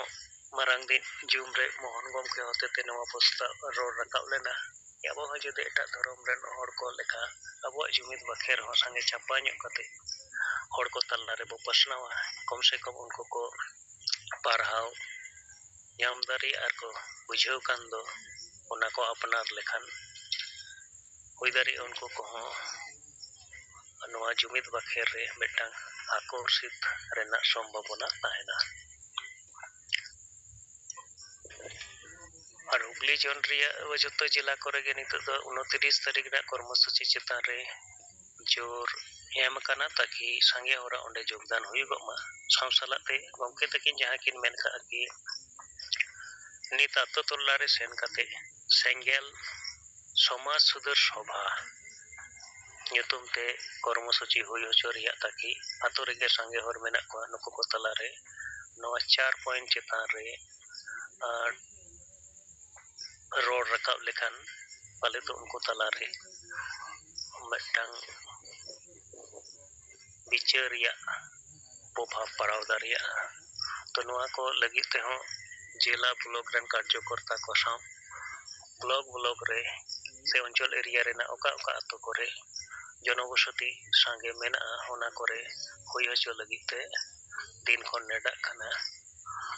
मारंग दिन जूम रे मोहन गम के होते ते नवा पुस्ता रोड रकाब लेना अब हो जदे एटा धर्म रेन हर को लेखा अब जुमित बखेर हो संगे छापा ᱧᱚᱜ कते हर को तला रे बो पसनावा कम से कम उनको को पढ़ाव ᱧᱟᱢ दारी और को बुझाव कान दो ओना को अपनार लेखान हुई दारी उनको को हो नवा जुमित बखेर रे मिटांग आकर्षित रेना संभावना ताहेना और हुगली जोन रिया जतो जिला करे गे नितो दो 29 तारीख रे कर्मसूची चेतान रे जोर एम कना ताकि संगे होरा ओंडे योगदान हुईगो मा सावसालाते गमके तकिन जहां किन मेन का कि नित आतो तोल्ला रे सेन कते सेंगेल समाज सुधर सभा ᱧᱩᱛᱩᱢ ते कर्मसूची हुई होचो रिया ताकि आतो रेगे संगे हर मेना को नुको को तला रे नवा 4 पॉइंट चेतान रे रोड रकाब लेखान पाले तो उनको तला रे मिटंग बिचारिया प्रभाव पड़ाव दारिया तो नवा को लगी ते हो जिला ब्लॉक रेन कार्यकर्ता को साम ब्लॉक रे से अंचल एरिया रेना ओका अतो करे जनबसति सांगे मेना होना करे हुई हचो लगी ते दिन खन नेडा खाना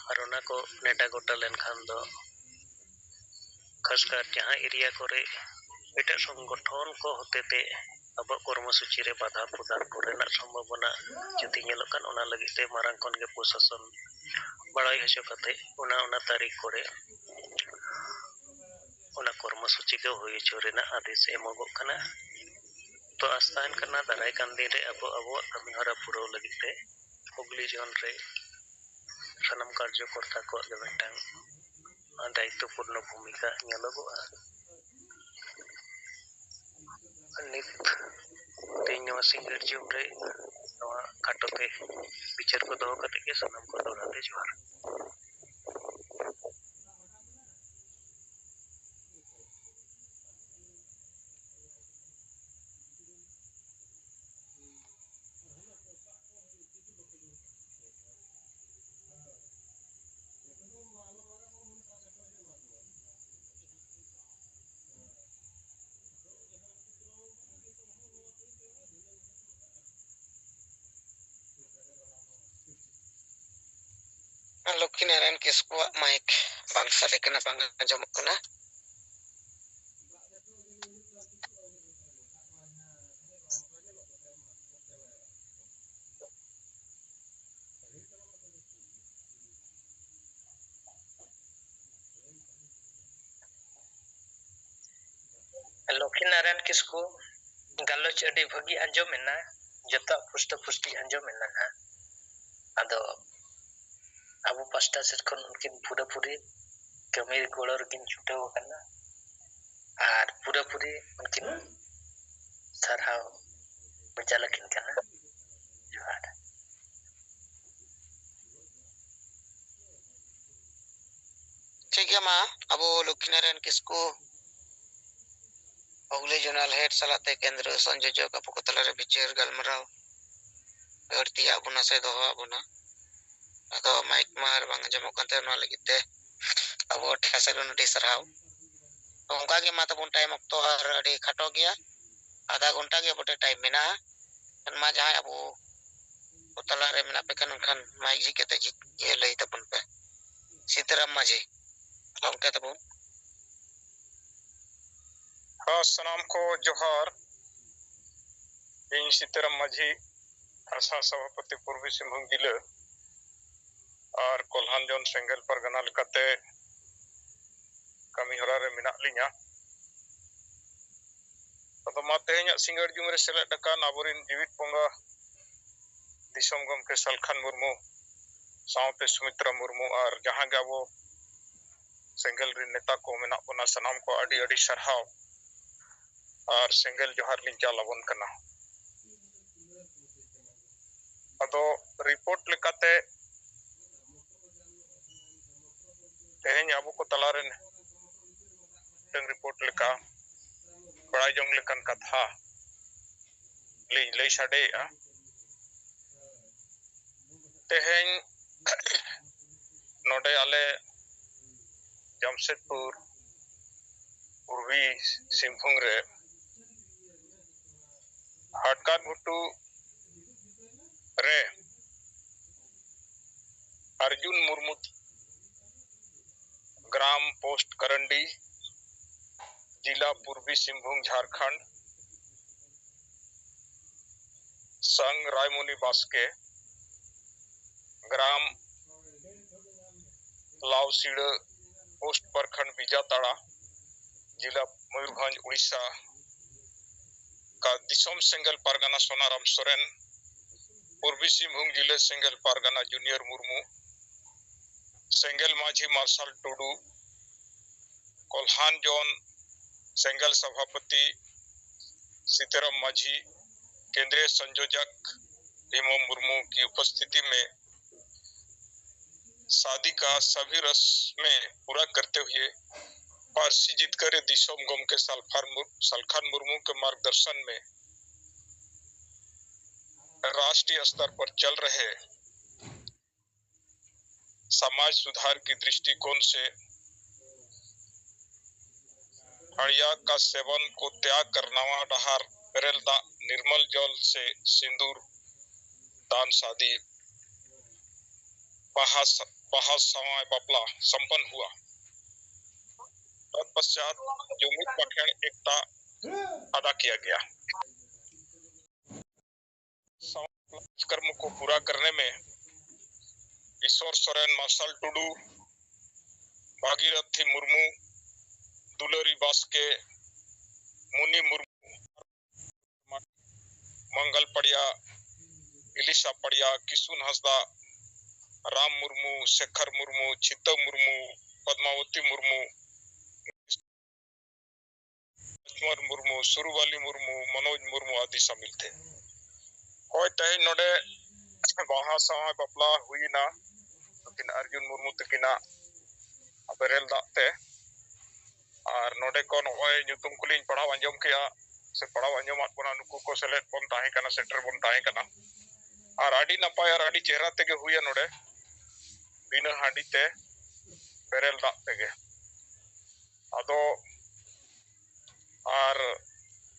और ओना को नेडा गोटा लेन खान दो खासकर जहां एरिया करे एटा संगठन को होते ते अब कर्मसूची रे बाधा प्रदान करना संभावना जति नेलकन ओना लगी ते मारंग खन के प्रशासन बड़ाई हचो कते ओना तारीख करे ओना कर्मसूची के हुई चोरेना आदेश एमोगो कना तो आस्थान करना दाराय कान दिन रे अब कमी हरा पूरा लगी ते हुगली जोन रे सनम कार्यकर्ता को मिटांग दायित्वपूर्ण भूमिका नेलोगोआ नित तेनो सिंगर जुम रे नवा काटोते विचार को दो कते के सनम को दोराते जोहार लक्ष्मी नारायण किस्कू माइक बांग सारे कना बांग आंजम कना लक्ष्मी नारायण किस्कू गलोच अडी भगी आंजम मेना जता पुष्ट पुष्टि आंजम मेना ना आदो अब पास्टा सेट खन उनकिन पूरा पूरी कमी गोड़ रकिन छुटाव कना और पूरा पूरी उनकिन सरहाव बचा लकिन कना जोहार ठीक है मां अब लक्ष्मी नारायण किस्कू हुगली जोनल हेड सलाते केंद्र संयोजक अपो को तलारे विचार गलमराव गड़तिया बुना से दोहा बुना अदो माइक मार बांग जमो कंते नो लगिते अब ठेसर नडी सरहाव उनका के माता बुन टाइम अक्तो और अडी खटो गया आधा घंटा के बटे टाइम मेना मा जहां अब तलारे मेना पे कन खान माइक जी केते जी ये लई तपन पे सीताराम माझी लंका तबुन हाँ सनाम को जोहार इन सीताराम माझी आशा सभापति पूर्वी सिंहभूम जिले और कोल्हान जोन सेंगल परगना लेकाते कमी हरा रे मिना लिया अदो मा तेहेñ सिंगर जुम रे सेलेद अकान आबोरिन जीवित पोंगा दिसोम गमके सलखान मुर्मू साउते सुमित्रा मुर्मू और जहां गे आबो सेंगल रे नेता को मेना बना सनाम को अडी अडी सरहाव और सेंगल जोहार लिंग चालावन कना अदो रिपोर्ट लेकाते तेहेñ आबो को तलारेन टेंग रिपोर्ट लेका बड़ा जोंग लेकन कथा लई साडे तेहेñ नोडे आले जमशेदपुर पूर्वी सिंहभूम रे हाटकान घुटू रे अर्जुन मुर्मू ग्राम पोस्ट करंडी जिला पूर्वी सिंहभूम झारखंड संग रायमुनि बास्के ग्राम लावसीड़ पोस्ट प्रखंड बीजाताड़ा जिला मयूरभंज उड़ीसा का दिसोम सेंगल पारगना सोनाराम सोरेन पूर्वी सिंहभूम जिले सेंगल पारगना जूनियर मुर्मू सेंगल माझी मार्शल टुडू कोल्हान जोन सेंगल सभापति सीताराम माझी केंद्रीय संयोजक भीमो मुर्मू की उपस्थिति में शादी का सभी रस्में पूरा करते हुए पारसी जीतकर दिसोम गम के सलखान मुर्मू के मार्गदर्शन में राष्ट्रीय स्तर पर चल रहे समाज सुधार की दृष्टिकोण से हड़िया का सेवन को त्याग कर नवा डहार बेरेल दा निर्मल जल से सिंदूर दान शादी बाहा सवाय बपला संपन्न हुआ। तत्पश्चात जुमित बखेड़ एकता अदा किया गया। कर्म को पूरा करने में ईश्वर सोरेन, मार्शल टुडू, भागीरथी मुर्मू, दुलरी बास्के, मुनि मुर्मू, मंगल पड़िया, इलिशा पड़िया, किशुन हंसदा, राम मुर्मू, शेखर मुर्मू, चित्त मुर्मू, पद्मावती मुर्मू, मुर्मू, सुरुवाली मुर्मू, मनोज मुर्मू आदि शामिल थे। होय तहे नोडे बाहा सवाय बपला हुई ना लेकिन अर्जुन मुर्मू तकिना बेरेल दाते और नोडे को नोय ᱧᱩᱛᱩᱢ कुलिन पढ़ाव अंजम किया से पढ़ाव अंजमात बना नुकु को सेलेक्ट बन ताहे कना सेंटर बन ताहे कना और आडी नपाय और आडी चेहरा तेगे हुई नोडे बिना हाडी ते बेरेल दा तेगे आदो और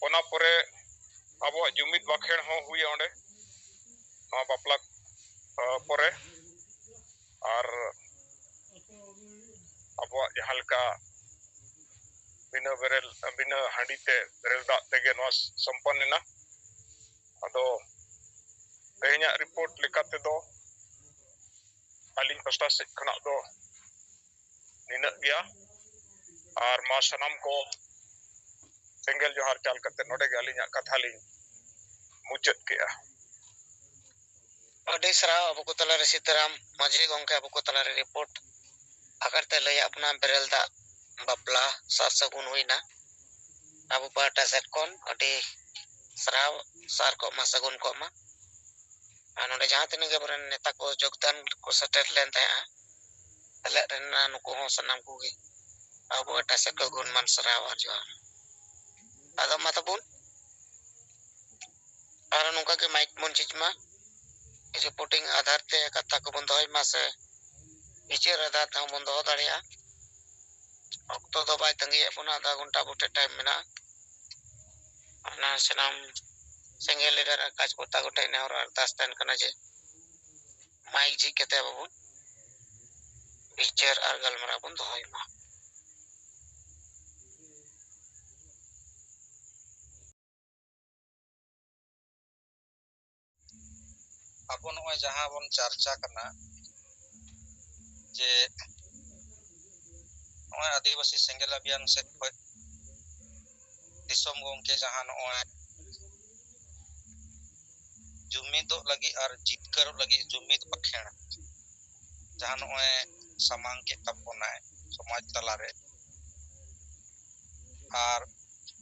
ओना परे अब जुमित बाखेड़ हो हुई ओंडे ना बापला परे और अब जहां का बिना बेरेल बिना हाडी ते बेरेल दा तेगे नो संपन्न ना अदो तेहना रिपोर्ट लेकाते दो आलिंग पस्टा से खना दो निना गया और मा सनम को सेंगल जोहार चाल करते नोडे गालिंग कथा लिंग मुचत किया। अडी सराव अब को तलारे सीताराम माझी गोंके अब को तलारे रिपोर्ट अगर ते लय अपना बेरेल दा बापला सात सगुन हुईना अब पाटा सेट कोन अडी सराव सार को मा सगुन को मा नोडे जहां तिने के बरन नेता को योगदान को सेटेल लेन ता तले रेना नुको हो सनाम को गे अब पाटा सेट को गुण मान सराव और जो आदो मातबुन और नुका के माइक मन चीज मा रिपोर्टिंग आधार ते कथा को बंद होय मा से विचार आधार ता बंद हो दाड़िया अक्तो दो बाय तंगी अपना आधा घंटा बुटे टाइम में ना अपना सनाम सिंगल लीडर आकाश पोता गोटे ने और अरदास तन कना जे माइक जी केते बाबू विचार और गलमरा बंद होय मा अब नोय जहां बन चर्चा करना जे नोय आदिवासी सेंगेल अभियान से खोय दिसोम गोंके जहां नोय जुमिदो लगी और जितकर लगी जुमिद बखेण जहां नोय समांग के तपनाय समाज तलारे और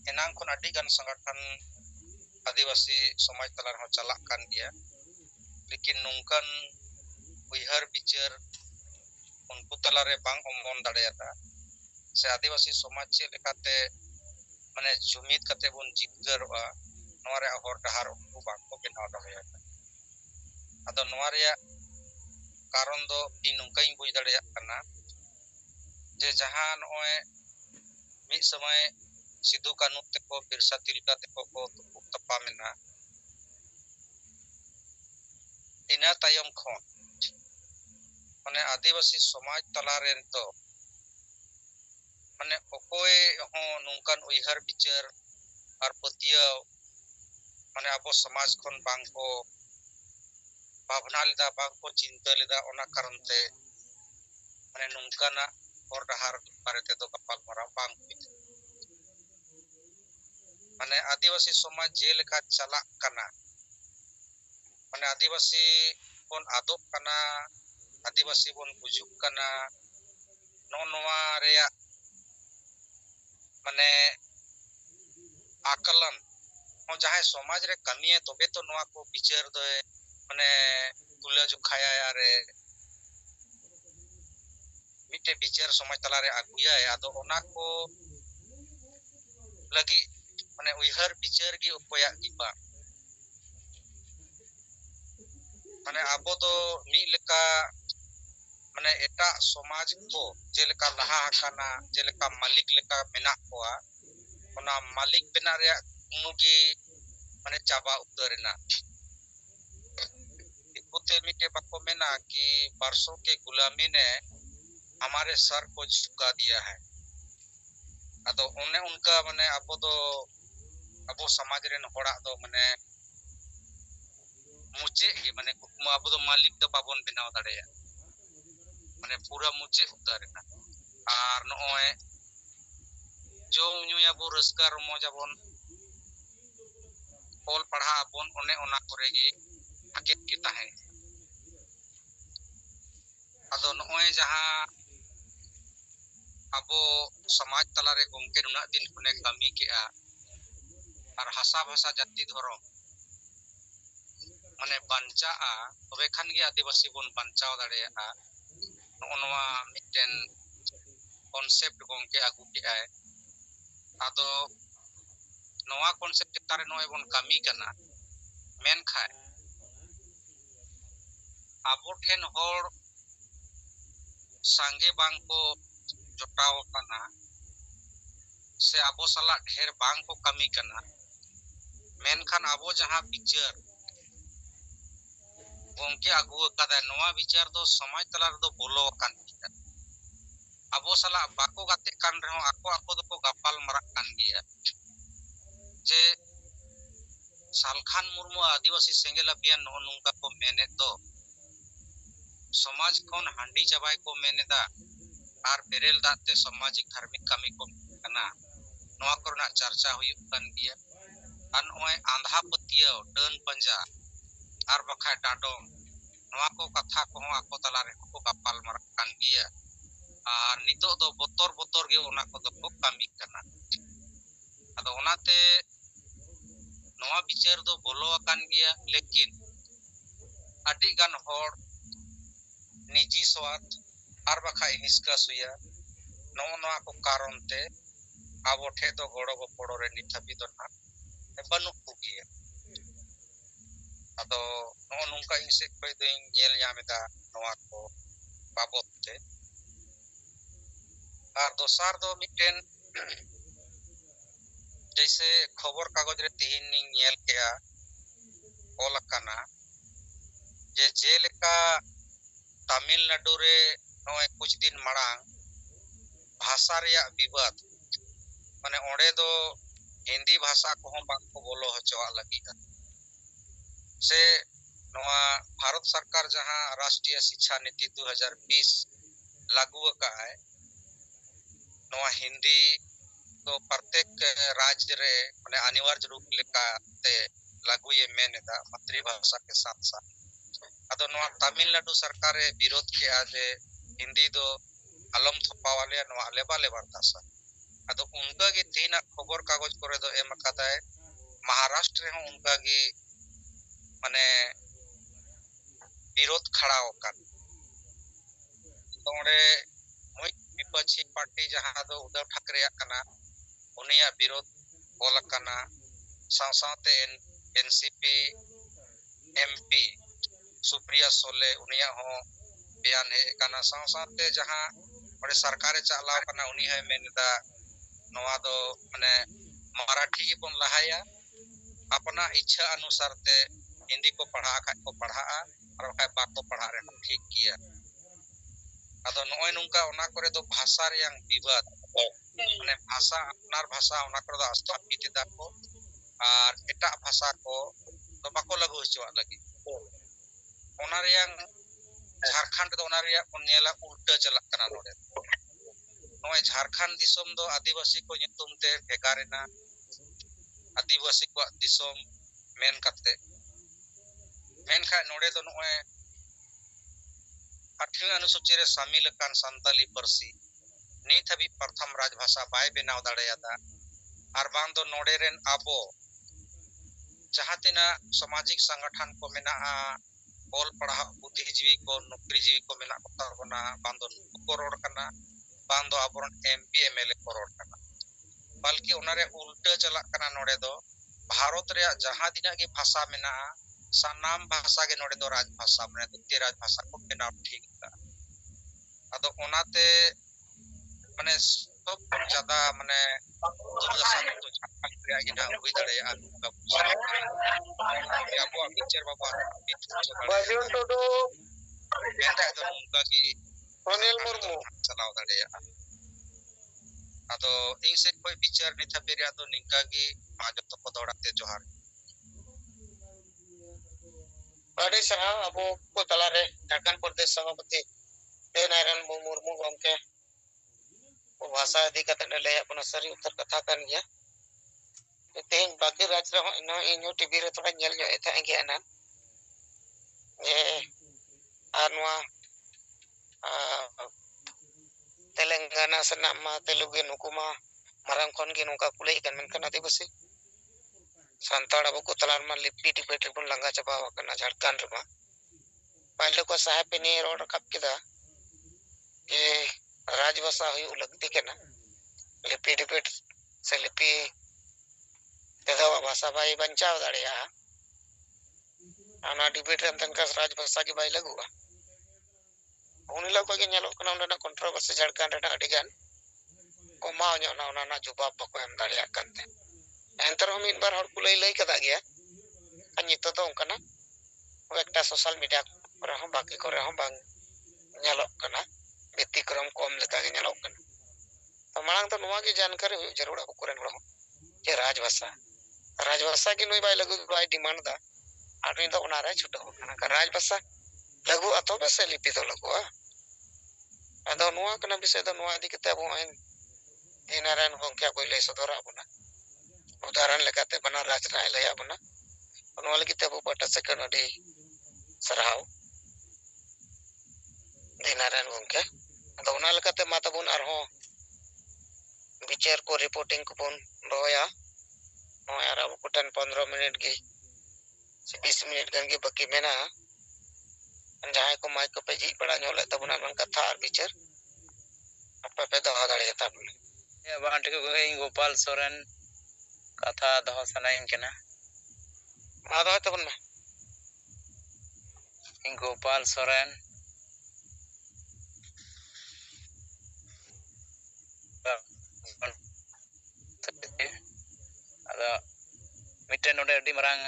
एनांग खन अडी गन संगठन आदिवासी समाज तलार हो चला कान गया लेकिन नुंकन उयहर बिचार उनको तलारे बांग ओमन दाड़ेयाता से आदिवासी समाज चे लेकाते माने जुमिद कते बन जितगरवा नोरे हर डहार उनको बांको बनाव दाड़ेयाता अदो नोरे कारण दो इन नुंकाई बुझ दाड़ेया कना जे जहां नोय मी समय सिद्धू कानू तेको बिरसा तिलका तेको को तपा मेना इना तायम खन माने आदिवासी समाज तलारे तो माने ओकोय हो नुंकान उयहर बिचार और पतिया माने अब समाज खन बांको भावना लेदा बांको चिंता लेदा ओना कारण ते माने नुंकाना और डहार बारे ते तो कपाल मरा बांग माने आदिवासी समाज जे लेका चला कना माने आदिवासी बन आदोब कना आदिवासी बन गुजुक कना नो नोवा रेया माने आकलन हो जहां समाज रे कमिए तबे तो नोवा को विचार दो माने तुला जुखाया यारे मिटे विचार समाज तला रे आगुया आदो ओना को लगी माने उयहर विचार की उपाया गिबा माने आबो तो मी लेका ᱢᱟᱱᱮ ᱮᱴᱟᱜ ᱥᱚᱢᱟᱡᱽ ᱠᱚ ᱡᱮᱞᱮᱠᱟ ᱞᱟᱦᱟ ᱟᱠᱟᱱᱟ ᱡᱮᱞᱮᱠᱟ ᱢᱟᱹᱞᱤᱠ ᱞᱮᱠᱟ ᱢᱮᱱᱟᱜ ᱠᱚᱣᱟ ᱚᱱᱟ ᱢᱟᱹᱞᱤᱠ ᱵᱮᱱᱟᱜ ᱨᱮᱭᱟᱜ ᱠᱩᱢᱩ ᱜᱮ ᱢᱟᱱᱮ ᱪᱟᱵᱟ ᱩᱛᱟᱹᱨᱮᱱᱟ दिखुते मिटे बाको मेना कि बरसों के गुलामी ने हमारे सर को झुका दिया है अदो उन्हें उनका माने अबो समाज रेन होड़ा दो माने मुचे ही माने अबो दो मालिक दो बाबन बनाव दाड़ेया माने पूरा मुचे उतारेना आर नोय जोम ᱧᱩᱭᱟ बो रस्का रमोज आबोन ऑल पढ़ा आबोन ओने ओना करे गे हाकेत के ताहे अदो नोय जहां अबो समाज तलारे गोमके नुना दिन खुने कमी केआ आर हासा भाषा जाति धर्म माने बांचाआ तबे खान गे आदिवासी बोन बांचाव दाड़ेया नोनवा मिटेन कॉन्सेप्ट गोमके आगु केआय आदो नोवा कॉन्सेप्ट तारे नोय बोन कमी कना मेन खाय आबो ठेन होड़ सांगे बांग को जोटाव कना से आबो सला ढेर बांग को कमी कना मेनखान आबो जहां विचार गोमके आगु कदा नोवा विचार दो समाज तला रे दो बोलो कान गया आबो सला बाको गाते कान रहो आको आको दो को गपाल मरा कान गया जे सालखान मुर्मू आदिवासी सेंगेल अभियान नो नुंका को मेने दो समाज कोन हांडी चबाय को मेनेदा आर बेरेल दाते सामाजिक धार्मिक कमी को कना नोवा करना चर्चा हुई कान गया अन ओय आंधा पतियो डन पंजा आर बखा डाडोम नोवा को कथा को आको तला रे को गपाल मरा कान गया आर नितो दो बोतर बोतर गे ओना को दो को कमी कना अदो ओनाते नोवा विचार दो बोलो कान गया लेकिन अडी गान होड़ निजी स्वार्थ आर बखा हिस्का सुया नोवा को कारण ते आबो ठे दो गोड़ो गोपड़ो रे निथाबी दो ना बनु को गया अदो नो नुंका इनसे कोई दो येल यामेदा नोवा को बाबत ते आर दोसार दो मिटेन जैसे खबर कागज रे तिहिन निंग येल केआ ओल काना जे जेलेका तमिलनाडु रे नोय कुछ दिन मांग भाषा रेया विवाद माने ओंडे दो हिंदी भाषा को बांग को बोलो हचवा लगी से नोवा भारत सरकार जहां राष्ट्रीय शिक्षा नीति 2020 लागू का है नोवा हिंदी तो प्रत्येक राज्य रे माने अनिवार्य रूप लेका ते लागू ये मेनेदा मातृभाषा के साथ साथ अदो नोवा तमिलनाडु सरकार रे विरोध के आजे हिंदी दो अलम थपावाले नोवा लेबा लेबारतासा अदो उनका गे तीना खबर कागज करे दो एम कदाय महाराष्ट्र रे उनका गे माने विरोध खड़ा होकर तोड़े मुई विपक्षी पार्टी जहां दो उद्धव ठाकरे कना उनिया विरोध बोल कना साथे एनसीपी एमपी सुप्रिया सोले उनिया हो बयान है कना साथे जहां बड़े सरकारे चालाव कना उनी है मेनदा नोवा दो माने मराठी की बन लहाया अपना इच्छा अनुसार ते हिंदी को पढ़ा को पढ़ा और बाको पढ़ा रे ठीक किया अदो नोय नुंका ओना करे दो भाषा रेयां विवाद माने भाषा अपनार भाषा ओना करे दो स्थापित दा को और एटा भाषा को तो बाको लागू हचवा लगी ओना रेयां झारखंड दो ओना रेया नेला उल्टा चला कना नोडे नोय झारखंड दिसोम दो आदिवासी को nyutum ते भेगारेना आदिवासी को दिसोम मेन कते मेनखा नोडे दो नोय 8वीं अनुसूची रे शामिल कान संताली परसी नीत हबी प्रथम राजभाषा बाय बेनाव दाड़ेयादा आर बांग दो नोडे रेन आबो जहां सामाजिक संगठन को मेना ऑल पढ़ा बुद्धिजीवी को नौकरीजीवी को मेना को तारबना बांग दो को रोड कना बांग दो आबोरन एमपी एमएलए को रोड कना बल्कि उनारे उल्टा चला कना नोडे दो भारत रे जहां दिना के भाषा मेना सानाम भाषा के नोडे दो राजभाषा माने द्वितीय राजभाषा को बेनाव ठीक दा ᱟᱫᱚ ᱚᱱᱟᱛᱮ ᱢᱟᱱᱮ ᱥᱚᱵ ᱠᱷᱚᱱ ᱡᱟᱫᱟ ᱢᱟᱱᱮ ᱡᱤᱜᱟᱥᱟ ᱫᱚ ᱡᱷᱟᱲᱠᱷᱚᱸᱰ ᱨᱮᱭᱟᱜ ᱜᱮ ᱱᱟᱦᱟᱜ ᱦᱩᱭ ᱫᱟᱲᱮᱭᱟᱜᱼᱟ ᱟᱵᱚᱣᱟᱜ ᱵᱤᱪᱟᱹᱨ ᱵᱟᱵᱟ ᱵᱟᱡᱩᱱ ᱴᱩᱰᱩ ᱢᱮᱱᱠᱷᱟᱡ ᱫᱚ ᱱᱚᱝᱠᱟ ᱜᱮ ᱚᱱᱤᱞ ᱢᱩᱨᱢᱩ ᱪᱟᱞᱟᱣ ᱫᱟᱲᱮᱭᱟᱜᱼᱟ ᱟᱫᱚ ᱤᱧ ᱥᱮᱫ ᱠᱷᱚᱡ ᱵᱤᱪᱟᱹᱨ ᱱᱤᱛ ᱦᱟᱹᱵᱤᱡ ᱨᱮᱭᱟᱜ ᱫᱚ ᱱᱤᱝᱠᱟ ᱜᱮ ᱢᱟ ᱡᱚᱛᱚ ᱠᱚ ᱫᱚᱲᱟᱛᱮ ᱡᱚᱦᱟᱨ ᱟᱹᱰᱤ ᱥᱟᱨᱦᱟᱣ ᱟᱵᱚ ᱠᱚ ᱛᱟᱞᱟᱨᱮ ᱡᱷᱟᱲᱠᱷᱚᱸᱰ ᱯᱨᱚᱫᱮᱥ ᱥᱚᱵᱷᱟᱯᱚᱛᱤ ᱱᱟᱨᱟᱭᱚᱱ ᱢᱩᱨᱢᱩ ᱜᱚᱢᱠᱮ भाषा इदी कते लय अपना सरी उत्तर कथा कान गया तेज बाकी राज्य रहो इन टीवी रे थोड़ा नेल जो एथा गया ना जे आनवा तेलंगाना सनामा तेलुगु नुकुमा मारांग खन गे नोका कुले कन मेनकन आदिवासी संताड़ अब को तलार मा लिपि डिबेट बन लंगा चबा वकना झारखंड रमा पहले को साहेब पे ने रोड कप किदा जे राजभाषा हुई लगती के ना लिपि डिबेट से लिपि तेदा भाषा बाई बंचाव दाड़िया आना डिबेट रे तनका राजभाषा की बाई लगुआ उनिला को के नेलो कना उना कंट्रोवर्सी झारखंड रे अडी गान कोमा ना ना जवाब बको एम दाड़िया कंते एंतर हम इन बार हर को लई कदा गया नितो तो उनकना एकटा सोशल मीडिया पर हम बाकी करे हम बांग नेलो कना व्यतिक्रम कम लेका के नेलो कना तो मांग तो नुआ की जानकारी हुई जरूर अब कोरेन हो जे राजभाषा की नुई बाई लगु बाई डिमांड दा आदमी तो उना रे छुटो कना का राजभाषा लगु अथवा से लिपि तो लगुआ अदो नुआ कना विषय दो नुआ इदी कते अब नारायण गंके कोई लय सदर आबना उदाहरण लेकाते बना रचना लय आबना नुआ लगी ते अब पटा सेकंड अडी सराव नारायण गंके अदो उना लेकाते माता बुन आरो विचार को रिपोर्टिंग को बुन दोया नो यार अब कुटन 15 मिनट की 20 मिनट गन की बाकी मेना जहां को माइक को पे जी पड़ा नो लेता बुना मन कथा और विचार apa pe doha dare ta bun ya bang ठीक है गोपाल सोरेन कथा दोह सनाइन केना मा दोहा तबन में इन गोपाल सोरेन ada मिटे नोडे अडी मरांग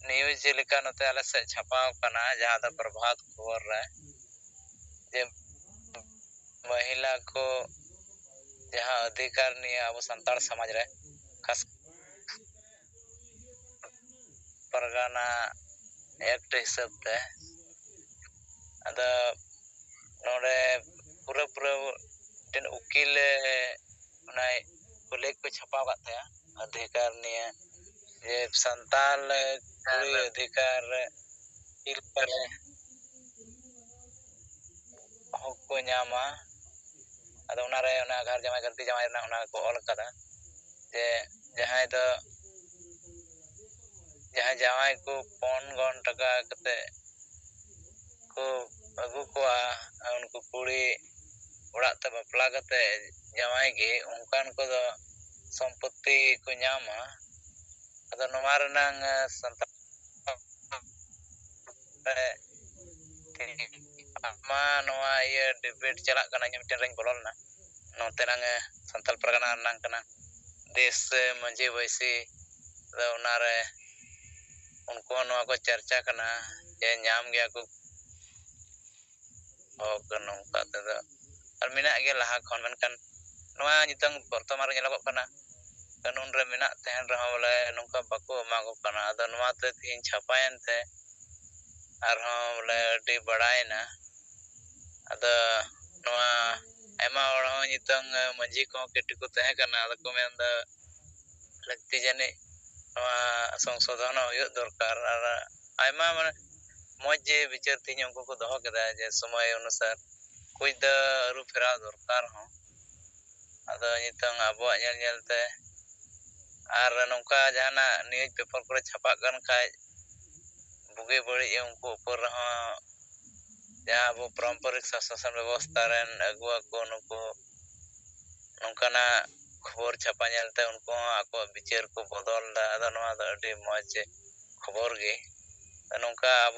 न्यूज लेका नते आले से छापाव कना जहां द प्रभात खबर रे जे महिला को जहां अधिकार नहीं अब संताड़ समाज रे खास परगाना एक्ट हिसाब ते अद नोडे पूरा टेन उकील उनाय कोलेक को छापा काते अधिकार नहीं जे संताल कुड़ी अधिकार इल पर हक को ᱧᱟᱢᱟ अद उनारे उना घर जमाई करती जमाई ना उना को ऑल कदा जे जहां दो जहां जमाई को 5 टका कते को अगु को उनको कुड़ी उड़ा ते बपला कते जमाई के उनकान को दो संपत्ति को ᱧᱟᱢᱟ अद नोमार नंग संता मा नोआ ये डिबेट चला कना मिटन रंग बोलना नोते नंग संताल परगना नंग कना देश मंझे वैसी उनारे उनको नोआ को चर्चा कना जे ᱧᱟᱢ गया को नोंका तेदा और मिना गे लहा खन मेनकन नोआ नितंग वर्तमान ᱧᱮᱞᱚᱜ कना कानून रे मिना तहन रहा बोले नोंका बाको मागो कना अद नोआ ते तीन छापायन ते और बोले अडी बड़ायना अद नोआ एमा और नितंग मंजी को केटी को तहे कना अद को मेंदा लगती जने नोआ संशोधन हो दरकार और आयमा माने मजे विचार तीन उनको को दोह केदा जे समय अनुसार कुछ द रु फेरा दरकार हो अद नितंग अबो नेल नेलते और नौका जहाना न्यूज पेपर पर छापा कन खाय बुगे बड़ी उनको ऊपर जहाँ अब पारंपरिक शासन व्यवस्था रेन अगुआ को नुको नौकाना खबर छापा नेलते उनको आको विचार को बदल दा अदा नोआ द अडी मौज खबर गे नौका अब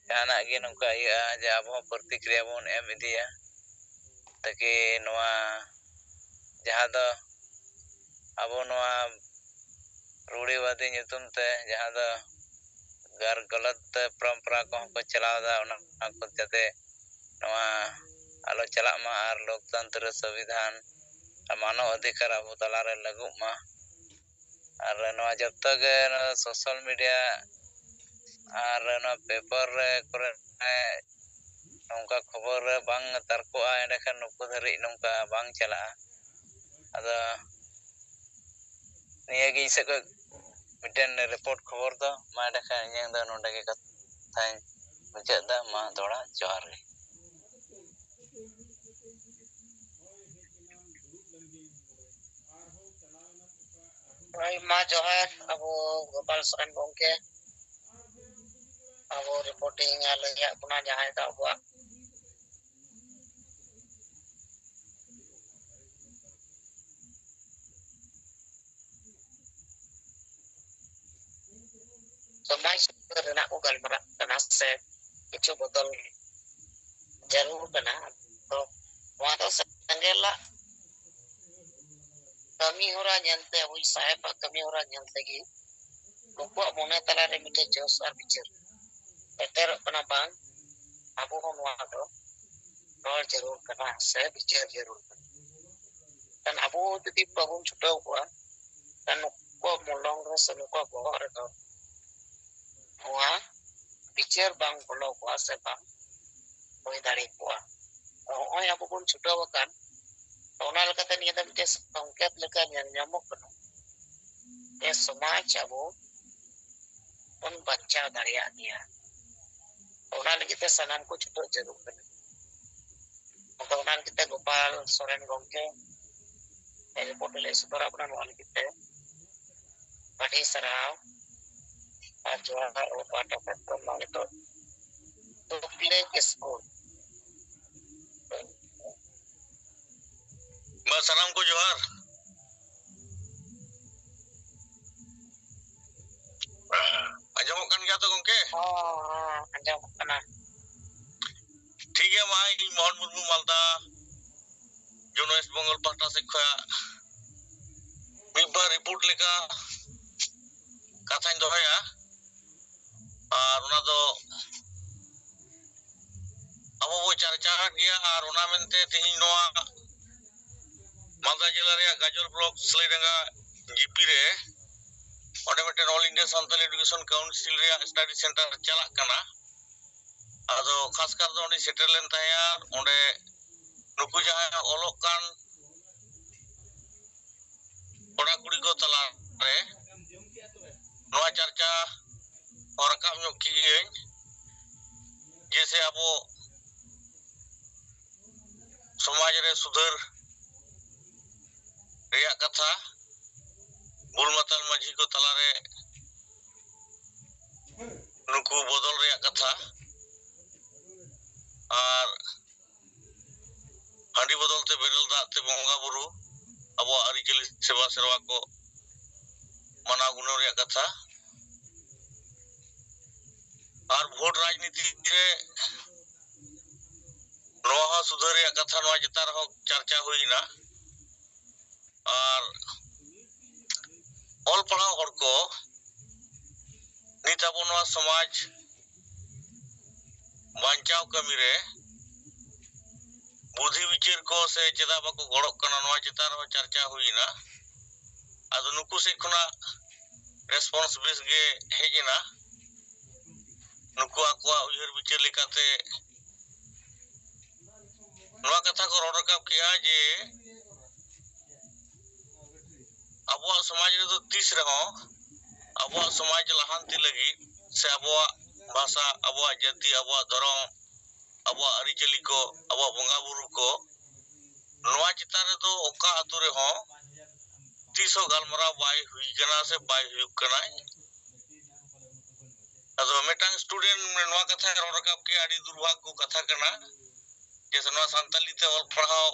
jahanak ge nongka iya je abo प्रतिक्रिया bon em idiya ताकि नवा जहाँ दो abo नवा रूढ़िवादी nyutum te जहाँ दो gar गलत परंपरा को हमको चलावदा उना को जाते नवा आलो चलाक मा आर लोकतंत्र संविधान मानव अधिकार abo तालारे लागू मा आर नवा जब तक सोशल मीडिया आर नवा पेपर करे नौका खबर बांग तारकोआ एंडखान नुकु धरि नौका बांग चला अदा निया गे से को मिटन रिपोर्ट खबर दो मा एंडखान इᱧ ᱫᱚ ᱱᱚᱰᱮ ᱜᱮ ᱠᱟᱛᱷᱟᱧ ᱢᱩᱪᱟᱹᱫ ᱫᱟ मा दोड़ा जोहार गे मा जोहार अबो गोपाल सरन गंके अबो रिपोर्टिंग लैया बुना जहां दा अबो समाज रेना को गलमरा कना से किछु बदल जरूर कना तो वहां तो संगेला कमी होरा जनते हुई साहेब कमी होरा जनते की नुकु मोने तला रे मिटे जोश और विचार एतर अपना बांग अबो हम वहां दो रोल जरूर कना से विचार जरूर तन अबो जदी प्रॉब्लम छुटो हुआ तन को मोलंग रे से नुको बहर दो हुआ विचार बांग बोलो हुआ से बांग होई दाड़ी हुआ ओय अबो बन छुटो वकान ओना लकते निया दम के संकेत लेका ᱧᱟᱢᱚᱜ ᱠᱟᱱᱟ ए समाज अबो उन बच्चा दाड़िया दिया ओना लगिते सनाम को छुटो जरूर कना तो ओना लगिते गोपाल सोरेन गंके रिपोर्ट ले सुपर अपना वाल किते बड़ी सराव आज जोहार और पाटा पर माने तो प्ले स्कूल मा सलाम को जोहार आजम kan gaya to gongke अंजाम कना ठीक है मा इन मोहन मुर्मू मालदा जोन वेस्ट बंगाल पाटा से खया मिबा रिपोर्ट लेका कथाñ दोहया और ओना दो अब वो चर्चा गया और ओना मेनते तिहिन नोआ मालदा जिला रे गाजल ब्लॉक सलेडंगा जीपी रे ओडे मिटन all India Santal education council रे स्टडी सेंटर चलाक कना आदो खास कर दो ओडे सेटल लेन ताया ओडे नुकु जहां ओलोक कान कोड़ा कुड़ी को तला रे नोआ चर्चा और काम नो की जैसे अबो समाज रे सुधर रिया कथा बुलमतल माझी को तलारे नुकु बदल रिया कथा और हांडी बदलते बेरल दाते बंगा बुरु अब आरिचली सेवा सेवा को मना गुण रिया कथा और वोट राजनीति रे नोहा सुधर रिया कथा नोआ चितार हो चर्चा हुईना और ऑल पढ़ाओ हर को नित अब नोआ समाज बांचाव कमी रे बुद्धि विचार को से चेदा बाको गड़क कना नोआ चितार हो चर्चा हुईना आदो नुकु से खुना रेस्पॉन्स बेस गे हेजिना नुकु आकुआ उयहर विचार लेकाते नोआ कथा को रोड रकाब किया जे अबो समाज रे तो 30 रहो अबो समाज लहांती लगी से अबो भाषा अबो जाति अबो धर्म अबो अरिचली को अबो बंगा बुरु को नोआ चिता रे तो ओका अतु रे हो 300 गलमरा बाय हुई कना से बाय हुई कना अदो मेटांग स्टूडेंट नोआ कथा रोड रकाब के आडी दुर्भाग्य को कथा कना जैसे नोआ संताली ते ऑल पढ़ाओ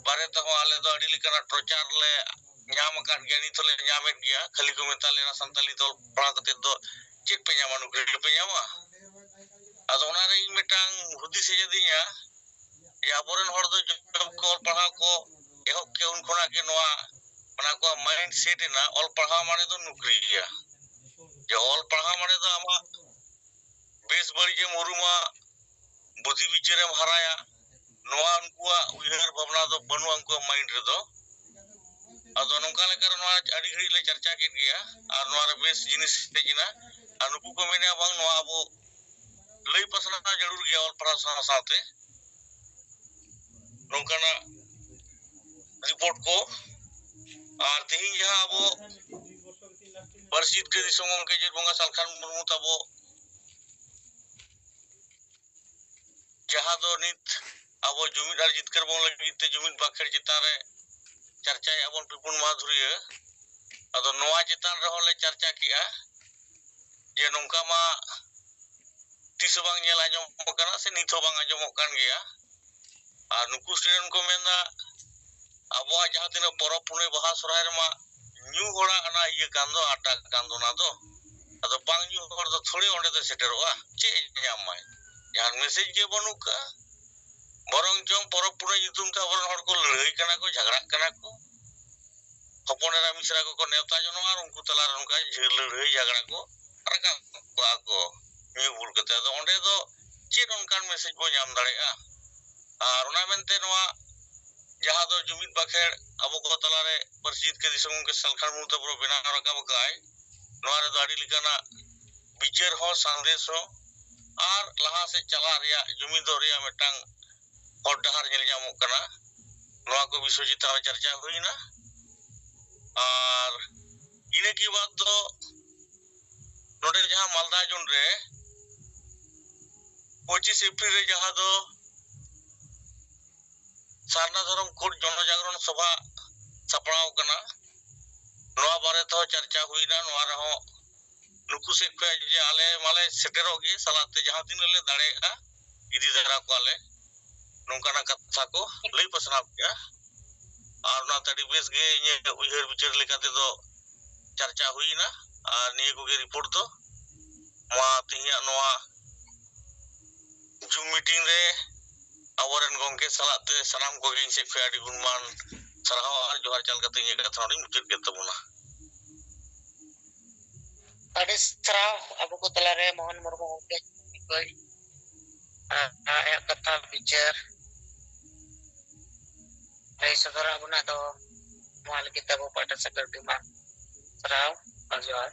बारे तो आले दो आडी लिकना प्रचार ले ᱧᱟᱢ ᱟᱠᱟᱫ ᱜᱮᱭᱟ ᱱᱤᱛ ᱦᱚᱸᱞᱮ ᱧᱟᱢᱮᱫ ᱜᱮᱭᱟ ᱠᱷᱟᱹᱞᱤ ᱠᱚ ᱢᱮᱛᱟ ᱞᱮᱱᱟ ᱥᱟᱱᱛᱟᱞᱤ ᱛᱚᱞ ᱯᱟᱲᱦᱟᱣ ᱠᱟᱛᱮ ᱫᱚ ᱪᱮᱫ ᱯᱮ ᱧᱟᱢᱟ ᱱᱚᱠᱨᱤ ᱯᱮ ᱧᱟᱢᱟ ᱟᱫᱚ ᱚᱱᱟᱨᱮ ᱤᱧ ᱢᱤᱫᱴᱟᱝ ᱦᱩᱫᱤᱥ ᱦᱮᱡ ᱟᱹᱫᱤᱧᱟ ᱡᱮ ᱟᱵᱚᱨᱮᱱ ᱦᱚᱲ ᱫᱚ ᱡᱚᱵ ᱠᱚ ᱚᱞ ᱯᱟᱲᱦᱟᱣ ᱠᱚ ᱮᱦᱚᱵ ᱠᱮ ᱩᱱ ᱠᱷᱚᱱᱟᱜ ᱜᱮ ᱱᱚᱣᱟ ᱚᱱᱟ ᱠᱚᱣᱟᱜ ᱢᱟᱭᱤᱱᱰ ᱥᱮᱴ ᱮᱱᱟ ᱚᱞ ᱯᱟᱲᱦᱟᱣ ᱢᱟᱱᱮ ᱫᱚ ᱱᱩᱠᱨᱤ ᱜᱮᱭᱟ ᱡᱮ ᱚᱞ ᱯᱟᱲᱦᱟᱣ ᱢᱟᱱᱮ ᱫᱚ ᱟᱢᱟᱜ ᱵᱮᱥ ᱵᱟᱹᱲᱤᱡᱮᱢ ᱩᱨᱩᱢᱟ ᱵᱩᱫᱷᱤ ᱵᱤᱪᱟᱹᱨᱮᱢ ᱦᱟᱨᱟᱭᱟ ᱱᱚᱣᱟ ᱩᱱᱠᱩᱣᱟᱜ ᱩᱭᱦᱟᱹᱨ ᱵᱷᱟᱵᱽᱱᱟ ᱫᱚ ᱵᱟᱹᱱᱩᱜᱼᱟ ᱩᱱᱠᱩᱣᱟᱜ ᱢᱟᱭᱤᱱᱰ ᱨᱮᱫᱚ ᱟᱫᱚ ᱱᱚᱝᱠᱟ ᱞᱮᱠᱟᱨᱮ ᱱᱚᱣᱟ ᱟᱹᱰᱤ ᱜᱷᱟᱹᱲᱤᱡ ᱞᱮ ᱪᱟᱨᱪᱟ ᱠᱮᱫ ᱜᱮᱭᱟ ᱟᱨ ᱱᱚᱣᱟᱨᱮ ᱵᱮᱥ ᱡᱤᱱᱤᱥ ᱦᱮᱡ ᱮᱱᱟ ᱟᱨ ᱱᱩᱠᱩ ᱠᱚ ᱢᱮᱱᱮᱜᱼᱟ ᱵᱟᱝ ᱱᱚᱣᱟ ᱟᱵᱚ ᱞᱟᱹᱭ ᱯᱟᱥᱱᱟᱣ ᱡᱟᱹᱨᱩᱲ ᱜᱮᱭᱟ ᱚᱞ ᱯᱟᱲᱦᱟᱣ ᱥᱟᱶ ᱥᱟᱶᱛᱮ ᱱᱚᱝᱠᱟᱱᱟᱜ ᱨᱤᱯᱳर्ट को और तेहिं जहां अब परिषद के दिसों के जे बंगा सालखान मुर्मू तबो जहां दो नित अब जुमिद आर जितकर बंग लगी ते जुमिद बाखेर चितान रे चर्चा अबन पिपुन माधुर्य अदो नोआ चितान रहो ले चर्चा किया जे नोंका मा तीस बांग नेल आजम कना से निथो बांग आजम कान गया और नुकु स्टूडेंट को मेना अब जहां तीन परब पुणे बहा सराय रमा न्यू होड़ा अना ये कांदो आटा कांदो ना दो अदो बांग न्यू होड़ दो थोड़ी ओंडे दे सेटरोआ चे ᱧᱟᱢᱟᱭ यार मैसेज के बनुका बरंग चों परब पुणे युतुम ता बरन हड़ को लड़ाई कना को झगड़ा कना को हपनेरा मिश्रा को नेवता जनो आर उनको तला उनका लड़ाई झगड़ा को रका को न्यू बुल कते दो ओंडे दो चे उनकान मैसेज बो ᱧᱟᱢ दाड़ेआ और ओना मेनते नोआ जहां दो जुमिद बाखेड़ अब को तलारे परिषद के दिसों के सलखान मुते पुरो बिना रकाब काय नोआरे दो आडी लिकाना बिचार हो संदेश हो और लहा से चला रिया जुमिद रिया मिटांग और डहार नेल जामो कना नोआ को विषय चिता चर्चा हुईना और इने की बात तो नोडे जहां मालदा जोन रे 25 अप्रैल रे जहां दो सारना धर्म कोट जन जागरण सभा सपड़ाव कना नोआ बारे तो चर्चा हुईना नोआ रहो नुकु से जे आले माले सेटेरोगे सलाते जहां दिन ले दाड़ेगा इदी धरा को आले नोंकाना कथा को लई पसनाव किया और ना तड़ी बेस गे इने उइहर विचार लेकाते दो चर्चा हुईना और निये को गे रिपोर्ट दो मा तिहिया नोआ जूम मीटिंग रे आवरन गोंके सलाते सनाम को गिन से फेडी गुणमान सराहो और जोहार चाल कते इने कथा री मुचत के तबुना अड़ी सराव अब को तलारे मोहन मुर्मू के कोई आ कथा विचार रे सदरा बना दो माल किताबो पाठ सकल दिमा सराव और जोहार